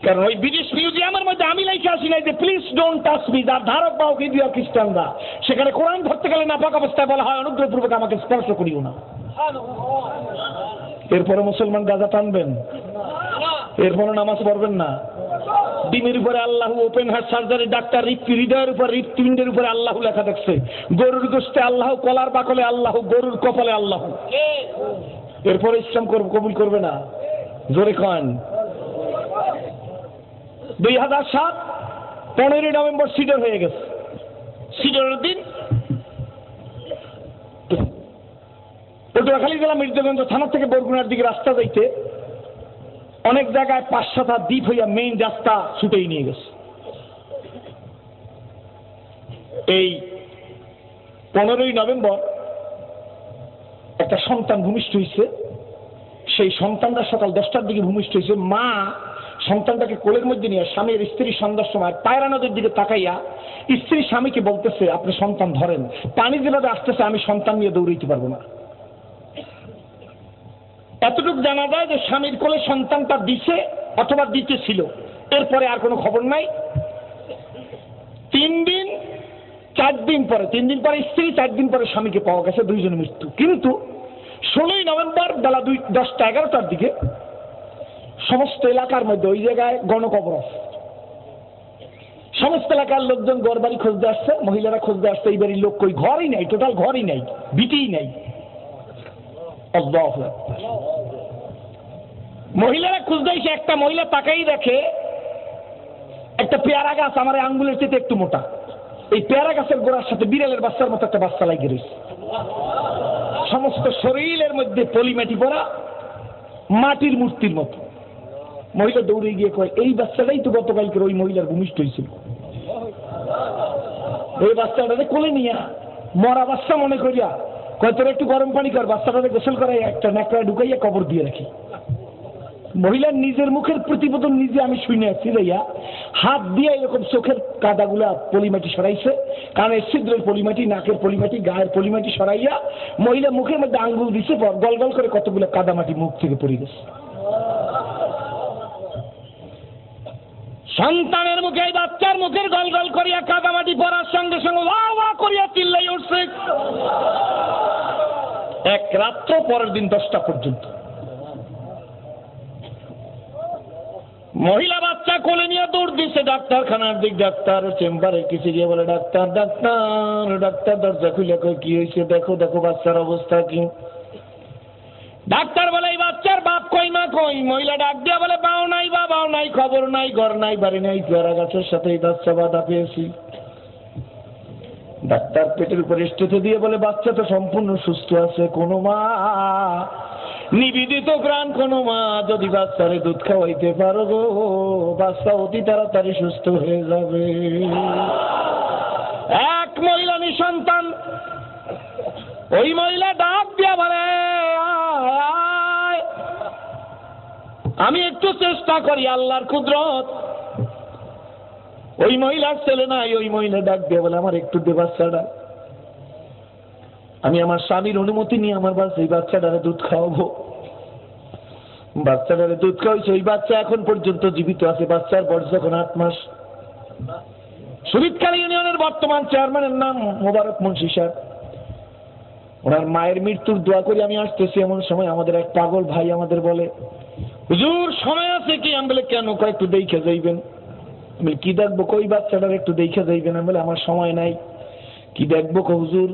কারণ ওই ব্রিটিশ মিউজিয়ামের মধ্যে আমি লাইকে আসি নাই যে প্লিজ ডোন্ট টাচ মি, যার ধারক বাহক ইন্ডিয়া খ্রিস্টানরা, সেখানে কোরআন ধরতে গেলে নাপাক অবস্থায় বলা হয় অনুগ্রহপূর্বক আমাকে স্পর্শ করিও না। এরপরে মুসলমান গাজা টানবেন, এরপরে নামাজ পড়বেন না। ডিমের উপরে আল্লাহ, ওপেন হার্ট সার্জারি ডাক্তার, হৃদয়ের উপর, হৃৎপিণ্ডের উপরে আল্লাহ লেখা দেখছে। গরুর গোশতে আল্লাহ, কলার বাকলে আল্লাহ, গরুর কপালে আল্লাহ। এরপরে ইসলাম কবুল করবে না। জোরে কন। 2007 15 নভেম্বর সিডর হয়ে গেছে। সিডরের দিন পটুয়াখালী জেলা মির্জাগঞ্জ থানা থেকে বরগুনার দিকে রাস্তা যাইতে অনেক জায়গায় 5-7 দ্বীপ হইয়া মেইন রাস্তা ছুটেই নিয়ে গেছে। এই 15 নভেম্বর একটা সন্তান ভূমিষ্ঠ হয়েছে। সেই সন্তানটা সকাল 10টার দিকে ভূমিষ্ঠ হয়েছে। মা সন্তানটাকে কোলের মধ্যে নিয়ে স্বামীর স্ত্রী সন্ধ্যার সময় পায়রা নদীর দিকে তাকাইয়া স্ত্রী স্বামীকে বলতেছে, আপনি সন্তান ধরেন, পানি যেভাবে আসতেছে আমি সন্তান নিয়ে দৌড়াইতে পারবো না। এতটুকু জানা যায় যে স্বামীর কোলে সন্তানটা দিছে অথবা দিতে ছিল, এরপরে আর কোনো খবর নাই। 3 দিন 4 দিন পরে, 3 দিন পরে স্ত্রী, 4 দিন পরে স্বামীকে পাওয়া গেছে, 2 জনের মৃত্যু। কিন্তু 16 নভেম্বর বেলা 10টা-11টার দিকে সমস্ত এলাকার মধ্যে ওই জায়গায় গণকবর আছে। সমস্ত এলাকার লোকজন ঘর বাড়ি খুঁজতে আসছে, মহিলারা খুঁজতে আসছে। এই বাড়ির লোক কই, ঘরই নাই, টোটাল ঘরই নাই, বিটিই নাই। মহিলারা খুঁজতে এসে একটা মহিলা তাকাই দেখে একটা পেয়ারা গাছ আমার আঙ্গুলের চেয়ে একটু মোটা। এই পেয়ারা গাছের গোড়ার সাথে বিড়ালের বাচ্চার মতো একটা বাচ্চা লাগিয়ে রয়েছে। সমস্ত শরীরের মধ্যে পলিমাটি পড়া, মাটির মূর্তির মতো। মহিলা দৌড়ে গিয়ে কয়, এই বাচ্চাটাই তো গতকালকে ওই মহিলার ভূমিষ্ঠ হয়েছিল। ওই বাচ্চাটাকে কোলে নিয়া মরা বাচ্চা মনে করিয়া কয়, তোর একটু গরম পানি কর, বাচ্চাটাকে গোসল করাই একটা ন্যাকড়া ঢুকাইয়া কবর দিয়ে রাখি। মহিলার নিজের মুখের প্রতিবেদন নিজে আমি শুনে আসছি। যাইয়া হাত দিয়ে এরকম চোখের কাদাগুলা পলিমাটি সরাইছে, কানের ছিদ্রের পলিমাটি, নাকের পলিমাটি, গায়ের পলিমাটি সরাইয়া মহিলা মুখের মধ্যে আঙ্গুল দিছে, গল গল করে কতগুলো কাদামাটি মুখ থেকে পড়ে গেছে। সন্তানের মুখে, এই বাচ্চার মুখের গল গল করিয়া কাদামাটি পড়ার সঙ্গে সঙ্গে ওয়া ওয়া করিয়া চিল্লাই উঠছে। এক রাত্র, পরের দিন 10টা পর্যন্ত। মহিলা বাচ্চা কোলে নিয়ে দৌড় দিচ্ছে ডাক্তারখানার দিক। ডাক্তার চেম্বারে কিছু গিয়ে বলে, ডাক্তার ডাক্তার ডাক্তার দরজা খুলে কই কি হয়েছে, দেখো দেখো বাচ্চার অবস্থা কি। ডাক্তার বলে, এই বাচ্চার বাপ কই মা কই? মহিলা ডাক দিয়া বলে, বাও নাই বা বাও নাই, খবর নাই, ঘর নাই, বাড়ি নাই, পেয়ারা গাছের সাথে এই বাচ্চা বাধা পেয়েছি। ডাক্তার পেটের উপরে স্টেথে দিয়ে বলে, বাচ্চা তো সম্পূর্ণ সুস্থ আছে, কোনো মা নিবেদিত প্রাণ কোনো মা যদি বাচ্চারে দুধ খাওয়াইতে পারো গো, বাচ্চা অতি তাড়াতাড়ি সুস্থ হয়ে যাবে। এক মহিলা নিঃসন্তান। ওই মহিলা ডাক দিয়া বলে, আমি একটু চেষ্টা করি, আল্লাহর কুদরত। ওই মহিলার ছেলে নাই। ওই মহিলা ডাক দিয়ে বলে, আমার একটু দে বাচ্চাটা, আমি আমার স্বামীর অনুমতি নিয়ে আমার এই বাচ্চাটারে দুধ খাওয়াবো। বাচ্চাটারে দুধ খাওয়াইছে। ওই বাচ্চা এখন পর্যন্ত জীবিত আছে। বাচ্চার বয়স যখন 8 মাস। শরীফখালী ইউনিয়নের বর্তমান চেয়ারম্যানের নাম মোবারক মুন্সি সাহেব। ওনার মায়ের মৃত্যুর দোয়া করে আমি আসতেছি, এমন সময় আমাদের এক পাগল ভাই আমাদের বলে, হুজুর সময় আছে কি? আমি বলে, কেন? কয় একটু দেখে যাইবেন। আমি কি দেখবো? কই বাচ্চাটার একটু দেখে যাইবেন। আমি বলে, আমার সময় নাই। কি দেখবো? হুজুর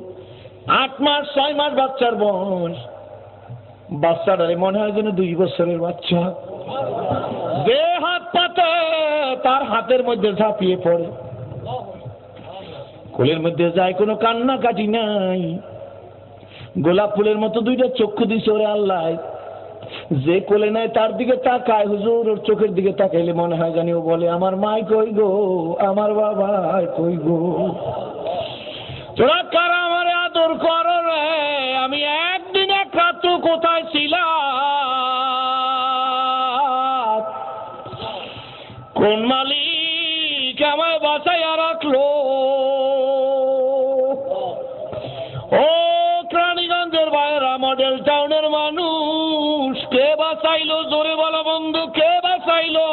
8 মাস 6 মাস বাচ্চার বয়স। বাচ্চাটারে মনে হয় যেন 2 বছরের বাচ্চা। যে হাত পাতে তার হাতের মধ্যে ঝাঁপিয়ে পড়ে, কোলের মধ্যে যায়, কোনো কান্না কাটি নাই। গোলাপ ফুলের মতো 2টা চক্ষু দিছে ওরে আল্লাহ। যে কোলে নেয় তার দিকে তাকায়, হুজুর ওর চোখের দিকে তাকাইলে মনে হয় জানি ও বলে, আমার মাই কই গো, আমার বাবা কই গো। তোরা কারা আমারে আদর করো রে? আমি একদিন এক রাত্র কোথায় ছিলাম? কোন মালিক আমায় বাঁচাইয়া রাখলো? ও রানীগঞ্জের বাইরা, মডেল টাউনের মানুষ, কে বাঁচাইলো? জোরে বলো বন্ধু, কে বাঁচাইলো?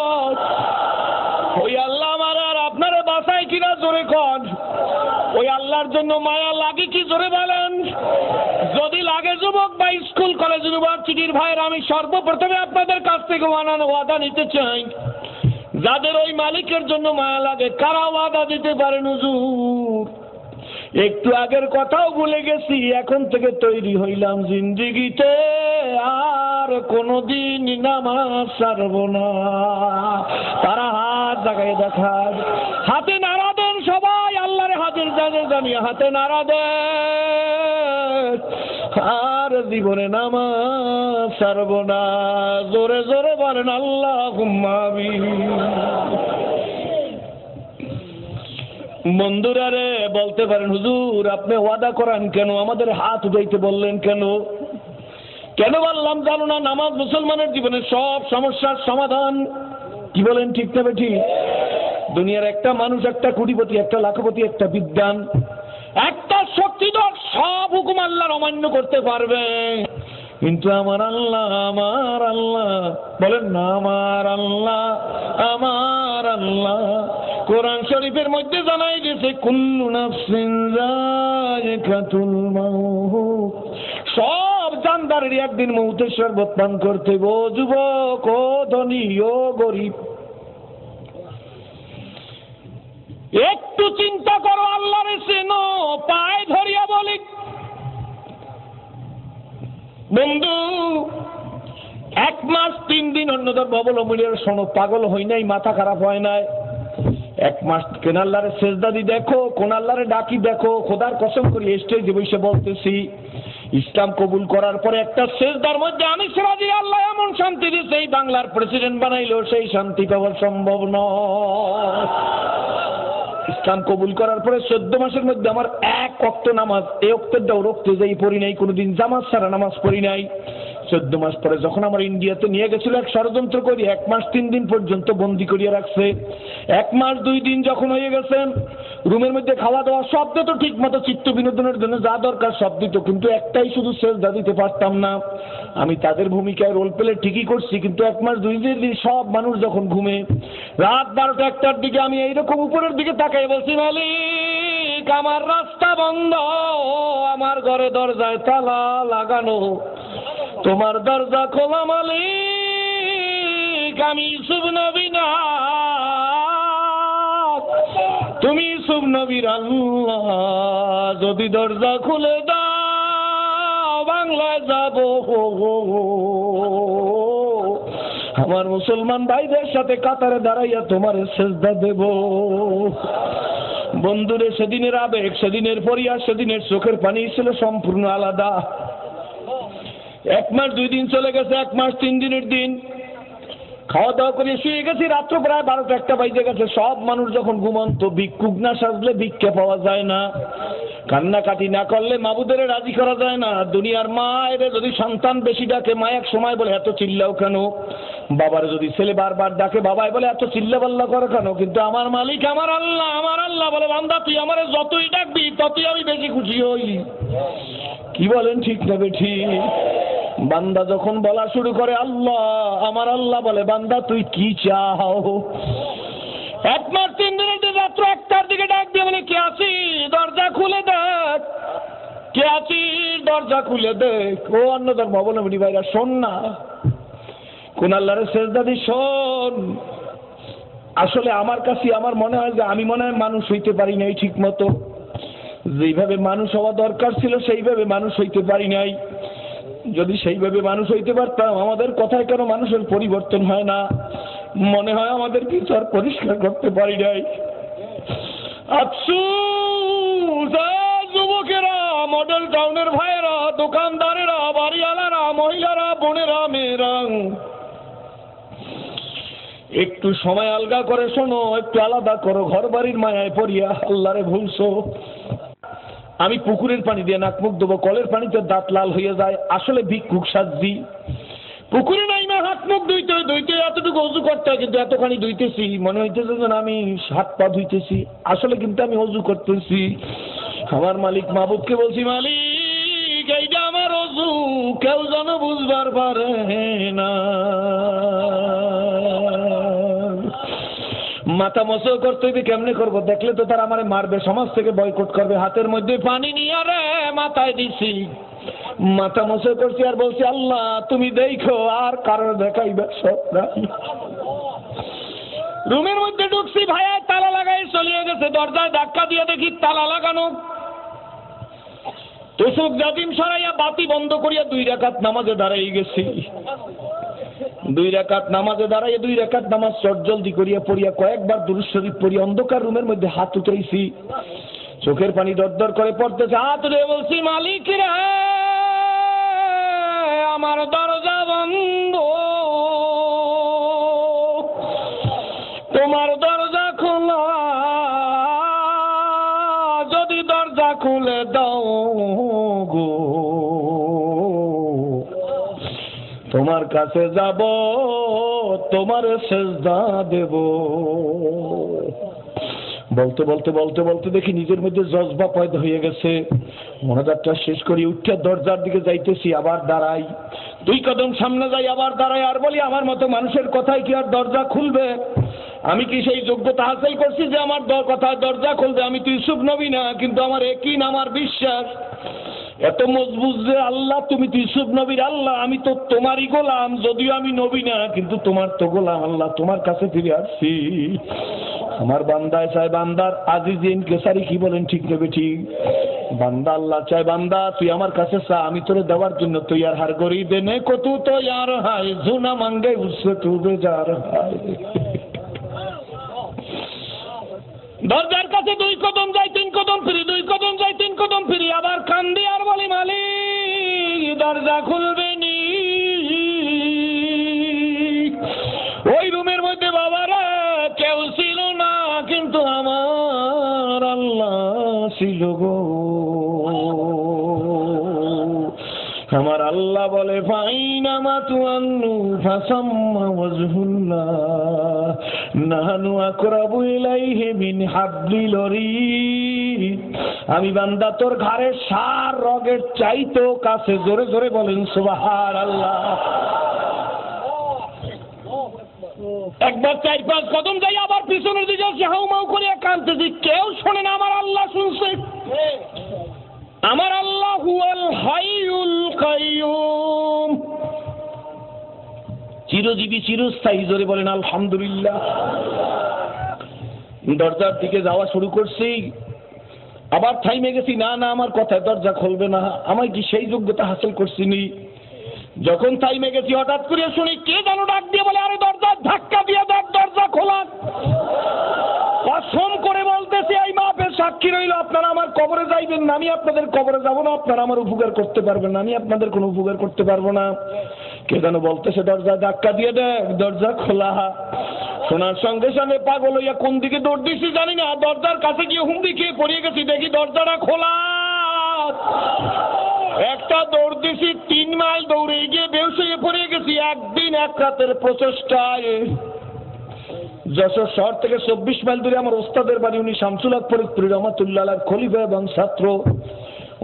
ওই আল্লাহ আমার আর আপনারা বাঁচাই কিনা জোরে কন। ওই আল্লাহর জন্য মায়া লাগে কি জোরে বলেন? যদি লাগে যুবক বা স্কুল কলেজ ইউনিভার্সিটির ভাইয়ের, আমি সর্বপ্রথমে আপনাদের কাছ থেকে ওয়াদা নিতে চাই, যাদের ওই মালিকের জন্য মায়া লাগে, কারা ওয়াদা দিতে পারেন? হুজুর একটু আগের কথাও ভুলে গেছি, এখন থেকে তৈরি হইলাম জিন্দেগিতে আর কোনদিন নামাজ ছাড়ব না। তারা হাত জাগায় দেখান, হাতে নাড়া দেন সবাই, আল্লাহরে হাজির জানিয়ে হাতে নাড়া দেন। আর জীবনে নামাজ ছাড়ব না। জোরে জোরে বলেন আল্লাহুম্মা আমিন। বন্ধুরা রে, বলতে পারেন, হুজুর আপনি ওয়াদা করেন কেন? আমাদের হাত উঠাইতে বললেন কেন? কেন বললাম জানো না? নামাজ মুসলমানের জীবনের সব সমস্যার সমাধান। কি বলেন, ঠিক না বেঠিক? দুনিয়ার একটা মানুষ, একটা কোটিপতি, একটা লাখপতি, একটা বিদ্বান, একটা শক্তিধর, সব হুকুম আল্লাহর অমান্য করতে পারবে, কিন্তু আমার আল্লাহ বলেন না, আমার আল্লাহ কোরআন শরীফের মধ্যে জানাই দিয়েছে, কুল্লু নাফসিন যায়িকাতুল মাউত, সব জানদারেরই একদিন মৌতের শরবত পান করতে হবে। ও যুবক, ও ধনী, ও গরিব, একটু চিন্তা করো, আল্লাহরে চেনো। পায়ে ধরিয়া বলি বন্ধু, 1 মাস 3 দিন অন্যদের অবলম্বনের শোনো, পাগল হই নাই, মাথা খারাপ হয় নাই। 1 মাস কোন আল্লাহরে সেজদা দি দেখো, কোন আল্লাহরে ডাকি দেখো। খোদার কসম করি স্টেজে বসে বলতেছি, ইসলাম কবুল করার পরে একটা সেজদার মধ্যে আমি সিরাজি আল্লাহ এমন শান্তি দিয়েছে, এই বাংলার প্রেসিডেন্ট বানাইলো সেই শান্তি পাওয়া সম্ভব নয়। ইসলাম কবুল করার পরে 14 মাসের মধ্যে আমার 1 ওয়াক্ত নামাজ, এই ওয়াক্তের দাও রক্তে যাই পড়ি নাই, কোনোদিন জামাত ছাড়া নামাজ পড়ি নাই। 14 মাস পরে যখন আমার ইন্ডিয়াতে নিয়ে গেছিল, এক ষড়যন্ত্র করি 1 মাস 3 দিন পর্যন্ত বন্দি করিয়ে রাখছে। 1 মাস 2 দিন যখন হয়ে গেছেন, রুমের মধ্যে খাওয়া দাওয়া সব দিত ঠিক মতো, চিত্ত বিনোদনের জন্য যা দরকার সব দিত, কিন্তু একটাই শুধু সেজদা দিতে পারতাম না। আমি তাদের ভূমিকায় রোল প্লে ঠিকই করছি, কিন্তু 1 মাস 2 দিন সব মানুষ যখন ঘুমে, রাত 12টা 1টার দিকে আমি এইরকম উপরের দিকে তাকাই বলছি, মালিক আমার রাস্তা বন্ধ, আমার ঘরে দরজায় তালা লাগানো, তোমার দরজা খোলা মালিক, আমি ইউসুফ নবী না, তুমি ইউসুফ নবীর আল্লাহ, যদি দরজা খুলে দাও বাংলায় যাব, আমার মুসলমান ভাইদের সাথে কাতারে দাঁড়াইয়া তোমার সেজদা দেব। বন্ধুরে, সেদিনের আবেগ, সেদিনের ফরিয়াদ, সেদিনের চোখের পানি ছিল সম্পূর্ণ আলাদা। 1 মাস 2 দিন চলে গেছে, 1 মাস 3 দিনের দিন। খাওয়া দাওয়া করে শুয়ে গেছি, রাত্র প্রায় 12টা 1টা বাজে গেছে। সব মানুষ যখন ঘুমন্ত, ভিক্ষুক না সাজলে ভিক্ষা পাওয়া যায় না, কান্নাকাটি না করলে মাবুদের রাজি করা যায় না। দুনিয়ার মায়ের যদি সন্তান বেশি ডাকে, মা এক সময় বলে এত চিল্লাও কেন, বাবার যদি ছেলে বারবার ডাকে, বাবাই বলে এত চিল্লা পাল্লা করো কেন। কিন্তু আমার মালিক, আমার আল্লাহ বলে, বান্দা তুই আমার যতই ডাকবি ততই আমি বেশি খুশি হই। কি বলেন, ঠিক না বেঠিক? বান্দা যখন বলা শুরু করে আল্লাহ, আমার আল্লাহ বলে, বান্দা তুই কি চাও? 1 মাস 3 দিনের দিন রাত্র 1টার দিকে ডাক দিয়ে বলে, কে আছি দরজা খুলে দেখ, কে আছি দরজা খুলে দেখ। ও অন্য ধর্মাবলম্বী ভাইরা, শোন না, কোন আল্লাহর সেজদা দি শোন। আসলে আমার কাছে আমার মনে হয় যে আমি মনে হয় মানুষ হইতে পারি নাই ঠিক মতো, যেইভাবে মানুষ হওয়া দরকার ছিল সেইভাবে মানুষ হইতে পারি নাই। যদি সেইভাবে মানুষ হইতে পারতাম, আমাদের কথায় কেন মানুষের পরিবর্তন হয় না? মনে হয় আমাদের কিছু আর পরিষ্কার করতে পারি নাই। আফসোস, যুবকেরা, মডেল টাউনের ভাইয়েরা, দোকানদারেরা, বাড়িওয়ালারা, মহিলারা, বোনেরা, মেয়েরা, একটু সময় আলগা করে শোনো, একটু আলাদা করো। ঘর বাড়ির মায়ায় পড়িয়া আল্লাহরে ভুলছো। আমি পুকুরের পানি দিয়ে নাক মুখ দেবো, কলের পানিতে দাঁত লাল হয়ে যায়, আসলে ভিক্ষুক সাজি। পুকুরে নাই না, হাত মুখ ধুইতে এতটুকু অজু করতে হয়, কিন্তু এতখানি ধুইতেছি, মনে হইতেছে যেন আমি হাত পা ধুইতেছি, আসলে কিন্তু আমি অজু করতেছি। আমার মালিক মাহবুবকে বলছি, মালিক এইটা আমার অজু, কেউ যেন বুঝবার পারে না। মাথা মশো করতে হইবে, কেমনে করবো? দেখলে তো তারা আমারে মারবে, সমাজ থেকে বয়কট করবে। হাতের মধ্যে পানি নিয়ে আরে মাথায় দিছি, মাথা মশো করছি আর বলছি, আল্লাহ তুমি দেখো, আর কারণ দেখাইবে সব নাই। রুমের মধ্যে ঢুকছি, ভাইয়া তালা লাগাই চলিয়ে গেছে। দরজায় ধাক্কা দিয়ে দেখি তালা লাগানো। তোষক জাতিম সরাইয়া বাতি বন্ধ করিয়া 2 রাকাত নামাজে দাঁড়াই গেছি। 2 রাকাত নামাজে দাঁড়াইয়া 2 রাকাত নামাজ চটজলদি করিয়া পড়িয়া কয়েকবার দুরূদ শরীফ পড়িয়া অন্ধকার রুমের মধ্যে হাত উঠাইছি। চোখের পানি দরদর করে পড়তেছে। হাত উঠে বলছি, মালিক রে, আমার দরজা বন্ধ, তোমার দরজা খোলা, যদি দরজা খুলে দাও গো, তোমার কাছে যাব, তোমার সেজদা দেব। বলতে বলতে বলতে বলতে দেখি নিজের মধ্যে জজবা পয়দা হয়ে গেছে। মোনাজাতটা শেষ করি, উঠে দরজার দিকে যাইতেছি, আবার দাঁড়াই, 2 কদম সামনে যাই, আবার দাঁড়াই, আর বলি আমার মতো মানুষের কথায় কি আর দরজা খুলবে? আমি কি সেই যোগ্যতা হাসিল করছি যে আমার কথায় দরজা খুলবে? আমি তো ইউসুফ নবী না, কিন্তু আমার একই নাম আর বিশ্বাস এত মজবুত যে আল্লাহ তুমি তো ইউসুফ নবীর আল্লাহ, আমি তো তোমারই গোলাম, যদিও আমি নবী না, কিন্তু তোমার তো গোলাম। আল্লাহ তোমার কাছে ফিরে আসছি। আমার বান্দায় চায় বান্দার আজিজিন কেসারি, কি বলেন, ঠিক নেবে ঠিক? বান্দা আল্লাহ চায়, বান্দা তুই আমার কাছে চা, আমি তোরে দেওয়ার জন্য তৈয়ার। হার গরি দেনে কতু তো ইয়ার হায়, জুনা মাঙ্গে উসে তু বেজার হায়। দরজার কাছে 2 কদম যাই, 3 কদম ফিরি, 2 কদম যাই, 3 কদম ফিরি, আবার কান্দি আর বলি, মালিক দরজা খুলবে নি। ওই রুমের মধ্যে বাবারা কেউ ছিল না, কিন্তু আমার আল্লাহ ছিল গো। আমার আল্লাহ বলে, ফাইনামা তুআন্নু ফাসাম্মা ওয়াজহুল্লাহ নাহনু আকরাবু ইলাইহি মিন হাবলিল ওয়ারিদ। আমি বান্দা তোর ঘাড়ের সার রগের চাইতেও কাছে। জোরে জোরে বলেন সুবহানাল্লাহ। একবার 4-5 কদম যাই আবার পিছনের দিকে হাউমাউ করে কাঁদতেছি, কেউ শোনে না, আমার আল্লাহ শুনছে। আমার আল্লাহ হুয়াল হাইয়ুল কাইয়ুম, চিরজীবী চিরস্থায়ী। জোরে বলেন আলহামদুলিল্লাহ। দরজার দিকে যাওয়া শুরু করছি, আবার থাইমে গেছি, না না আমার কথায় দরজা খুলবে না, আমায় কি সেই যোগ্যতা হাসিল করছিনি? যখন থাইমে গেছি হঠাৎ করে শুনি কে যেন ডাক দিয়ে বলে, আরে দরজা ধাক্কা দিয়ে দেখ, দরজা খোলা। কসম করে বলতেছি, এই মাপের সাক্ষী রইল, আপনারা আমার কবরে যাইবেন না, আমি আপনাদের কবরে যাব না, আপনারা আমার উপকার করতে পারবেন না, আমি আপনাদের কোনো উপকার করতে পারবো না। কে যেন বলতেছে দরজা ধাক্কা দিয়ে দেখ, দরজা খোলা। শোনার সঙ্গে সঙ্গে পাগল হইয়া কোন দিকে দৌড় দিচ্ছি জানি না, দরজার কাছে গিয়ে হুমড়ি খেয়ে পড়িয়ে গেছি, দেখি দরজাটা খোলা। একটা দৌড় দিছি, 3 মাইল দৌড়ে গিয়ে বেহুশ হয়ে পড়ে গেছি। একদিন এক রাতের প্রচেষ্টায় যশোর শহর থেকে 24 মাইল দূরে আমার ওস্তাদের বাড়ি, উনি শামসুল হক ফরিদপুরি রহমাতুল্লাহ আলাইহির খলিফা এবং ছাত্র।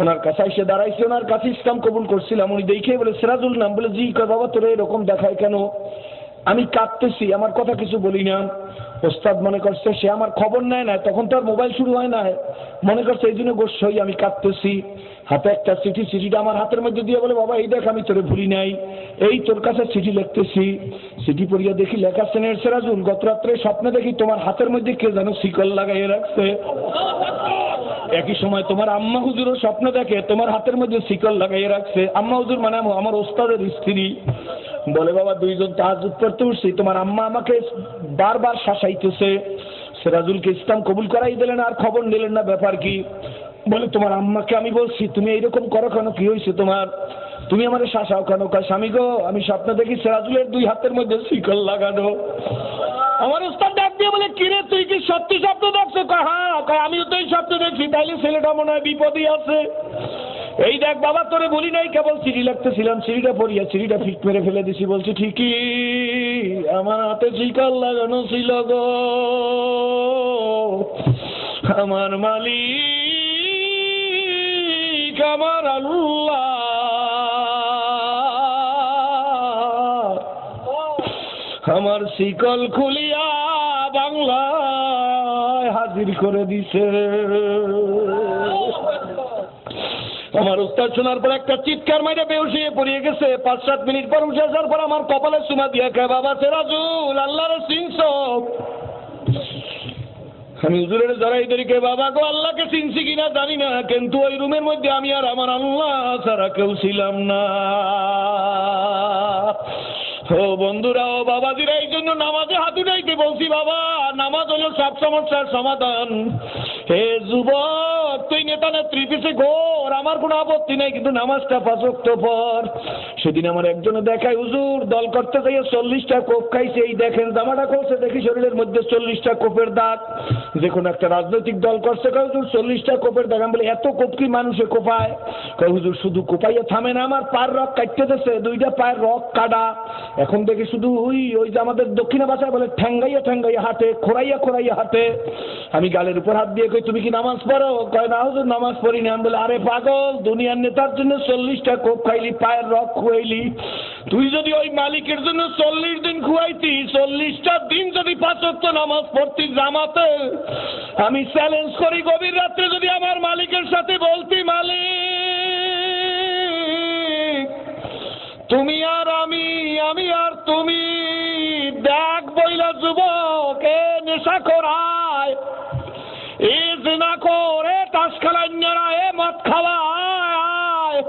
ওনার কাছে এসে দাঁড়াইছি, ওনার কাছে ইসলাম কবুল করছিলাম। উনি দেখে বলে, সিরাজুল নাম? বলে জি। কয় বাবা তোরা এরকম দেখায় কেন? আমি কাঁদতেছি, আমার কথা কিছু বলি না। ওস্তাদ মনে করছে সে আমার খবর নেয় না, তখন তো আর মোবাইল শুরু হয় না, মনে করছে এই জন্য গোস্ব হই আমি কাঁদতেছি। হাতে একটা চিঠি, চিঠিটা আমার হাতের মধ্যে দিয়ে বলে, বাবা এই দেখ আমি তোরে ভুলি নাই, এই তোর কাছে চিঠি লিখতেছি। চিঠি পড়িয়া দেখি লেখা, সেনের সিরাজুল গত রাত্রে স্বপ্নে দেখি তোমার হাতের মধ্যে কে যেন শিকল লাগাইয়ে রাখছে। একই সময় তোমার আম্মা হুজুরও স্বপ্ন দেখে তোমার হাতের মধ্যে শিকল লাগাইয়ে রাখছে। আম্মা হুজুর মানে আমার ওস্তাদের স্ত্রী। বলে বাবা দুইজন তাহাজ্জুদ পড়তে উঠছি, তোমার আম্মা আমাকে বারবার শাসাইতেছে। সিরাজুলকে ইসলাম কবুল করাই দিলেন আর খবর নিলেন না, ব্যাপার কি? বলে তোমার আম্মাকে আমি বলছি তুমি এইরকম করো কেন, কি হয়েছে তোমার, তুমি আমার শাসাও কেন? কয় স্বামী গো, আমি স্বপ্ন দেখি সিরাজুলের 2 হাতের মধ্যে শিকল লাগানো। আমার ওস্তাদ ডাক দিয়ে বলে, কিরে তুই কি সত্যি স্বপ্ন দেখছো? কয় হ্যাঁ। কয় আমিও তো এই স্বপ্ন দেখছি, তাইলে ছেলেটা মনে হয় বিপদই আছে। এই দেখ বাবা তোরে বলি নাই, কেবল চিঠি লিখতেছিলাম, চিঠিটা পড়িয়া চিঠিটা ফিট মেরে ফেলে দিছি। বলছি ঠিকই, আমার হাতে শিকল লাগানো ছিল গো, আমার মালিক আমার আল্লাহ আমার শিকল খুলিয়া বাংলায় হাজির করে দিছে। আমার উস্তাদ শোনার পর একটা চিৎকার মাইরে বেহুশ হয়ে পড়িয়ে গেছে। 5-7 মিনিট পর উঠে আসার পর আমার কপালে চুমা দিয়া কয়, বাবা সিরাজুল আল্লাহরে চিনছো? আমি হুজুরের জড়াই ধরি, কে বাবা গো আল্লাহকে চিনছি কিনা জানি না, কিন্তু ওই রুমের মধ্যে আমি আর আমার আল্লাহ ছাড়া কেউ ছিলাম না। ও বন্ধুরা, ও বাবাজিরা, এই জন্য নামাজে হাত উঠাইতে বলছি। বাবা নামাজ হলো সব সমস্যার সমাধান। হে যুবক, তুই নেতা নেত্রী পিছে ঘোর, আমার কোনো আপত্তি নেই, কিন্তু নামাজটা 5 ওয়াক্ত পর। সেদিন আমার একজনে দেখায়, হুজুর দল করতে যাইয়ে 40টা কোপ খাইছে। এই দেখেন জামাটা খুলছে, দেখি শরীরের মধ্যে 40টা কোপের দাগ। যে কোনো একটা রাজনৈতিক দল করছে, কয় হুজুর 40টা কোপের দাগ। আমি বলি এত কোপ কি মানুষে কোপায়? কয় হুজুর শুধু কোপাইয়া থামে না, আমার পায়ের রক কাটতে দিচ্ছে, 2টা পায়ের রক কাটা। এখন দেখি শুধু ওই যে আমাদের দক্ষিণা ভাষায় বলে ঠ্যাঙ্গাইয়া ঠ্যাঙ্গাইয়া হাঁটে, খোরাইয়া খোরাইয়া হাঁটে। আমি গালের উপর হাত দিয়ে কই, তুমি কি নামাজ পড়ো? কয় না হুজুর নামাজ পড়ি না। আমি বলে, আরে পাগল, দুনিয়ার নেতার জন্য 40টা কোপ খাইলি, পায়ের রক খুয়াইলি, তুই যদি ওই মালিকের জন্য 40 দিন খুয়াইতি, 40টা দিন যদি 5 ওয়াক্ত নামাজ পড়তি জামাতে, আমি চ্যালেঞ্জ করি গভীর রাত্রে যদি আমার মালিকের সাথে বলতি, মালিক তুমি আর আমি আর তুমি, দেখ বইলা যুবক, এ নেশা করায়, এ জিনা করে, তাস খেলাইনারা, এ মদ খাওয়ায়,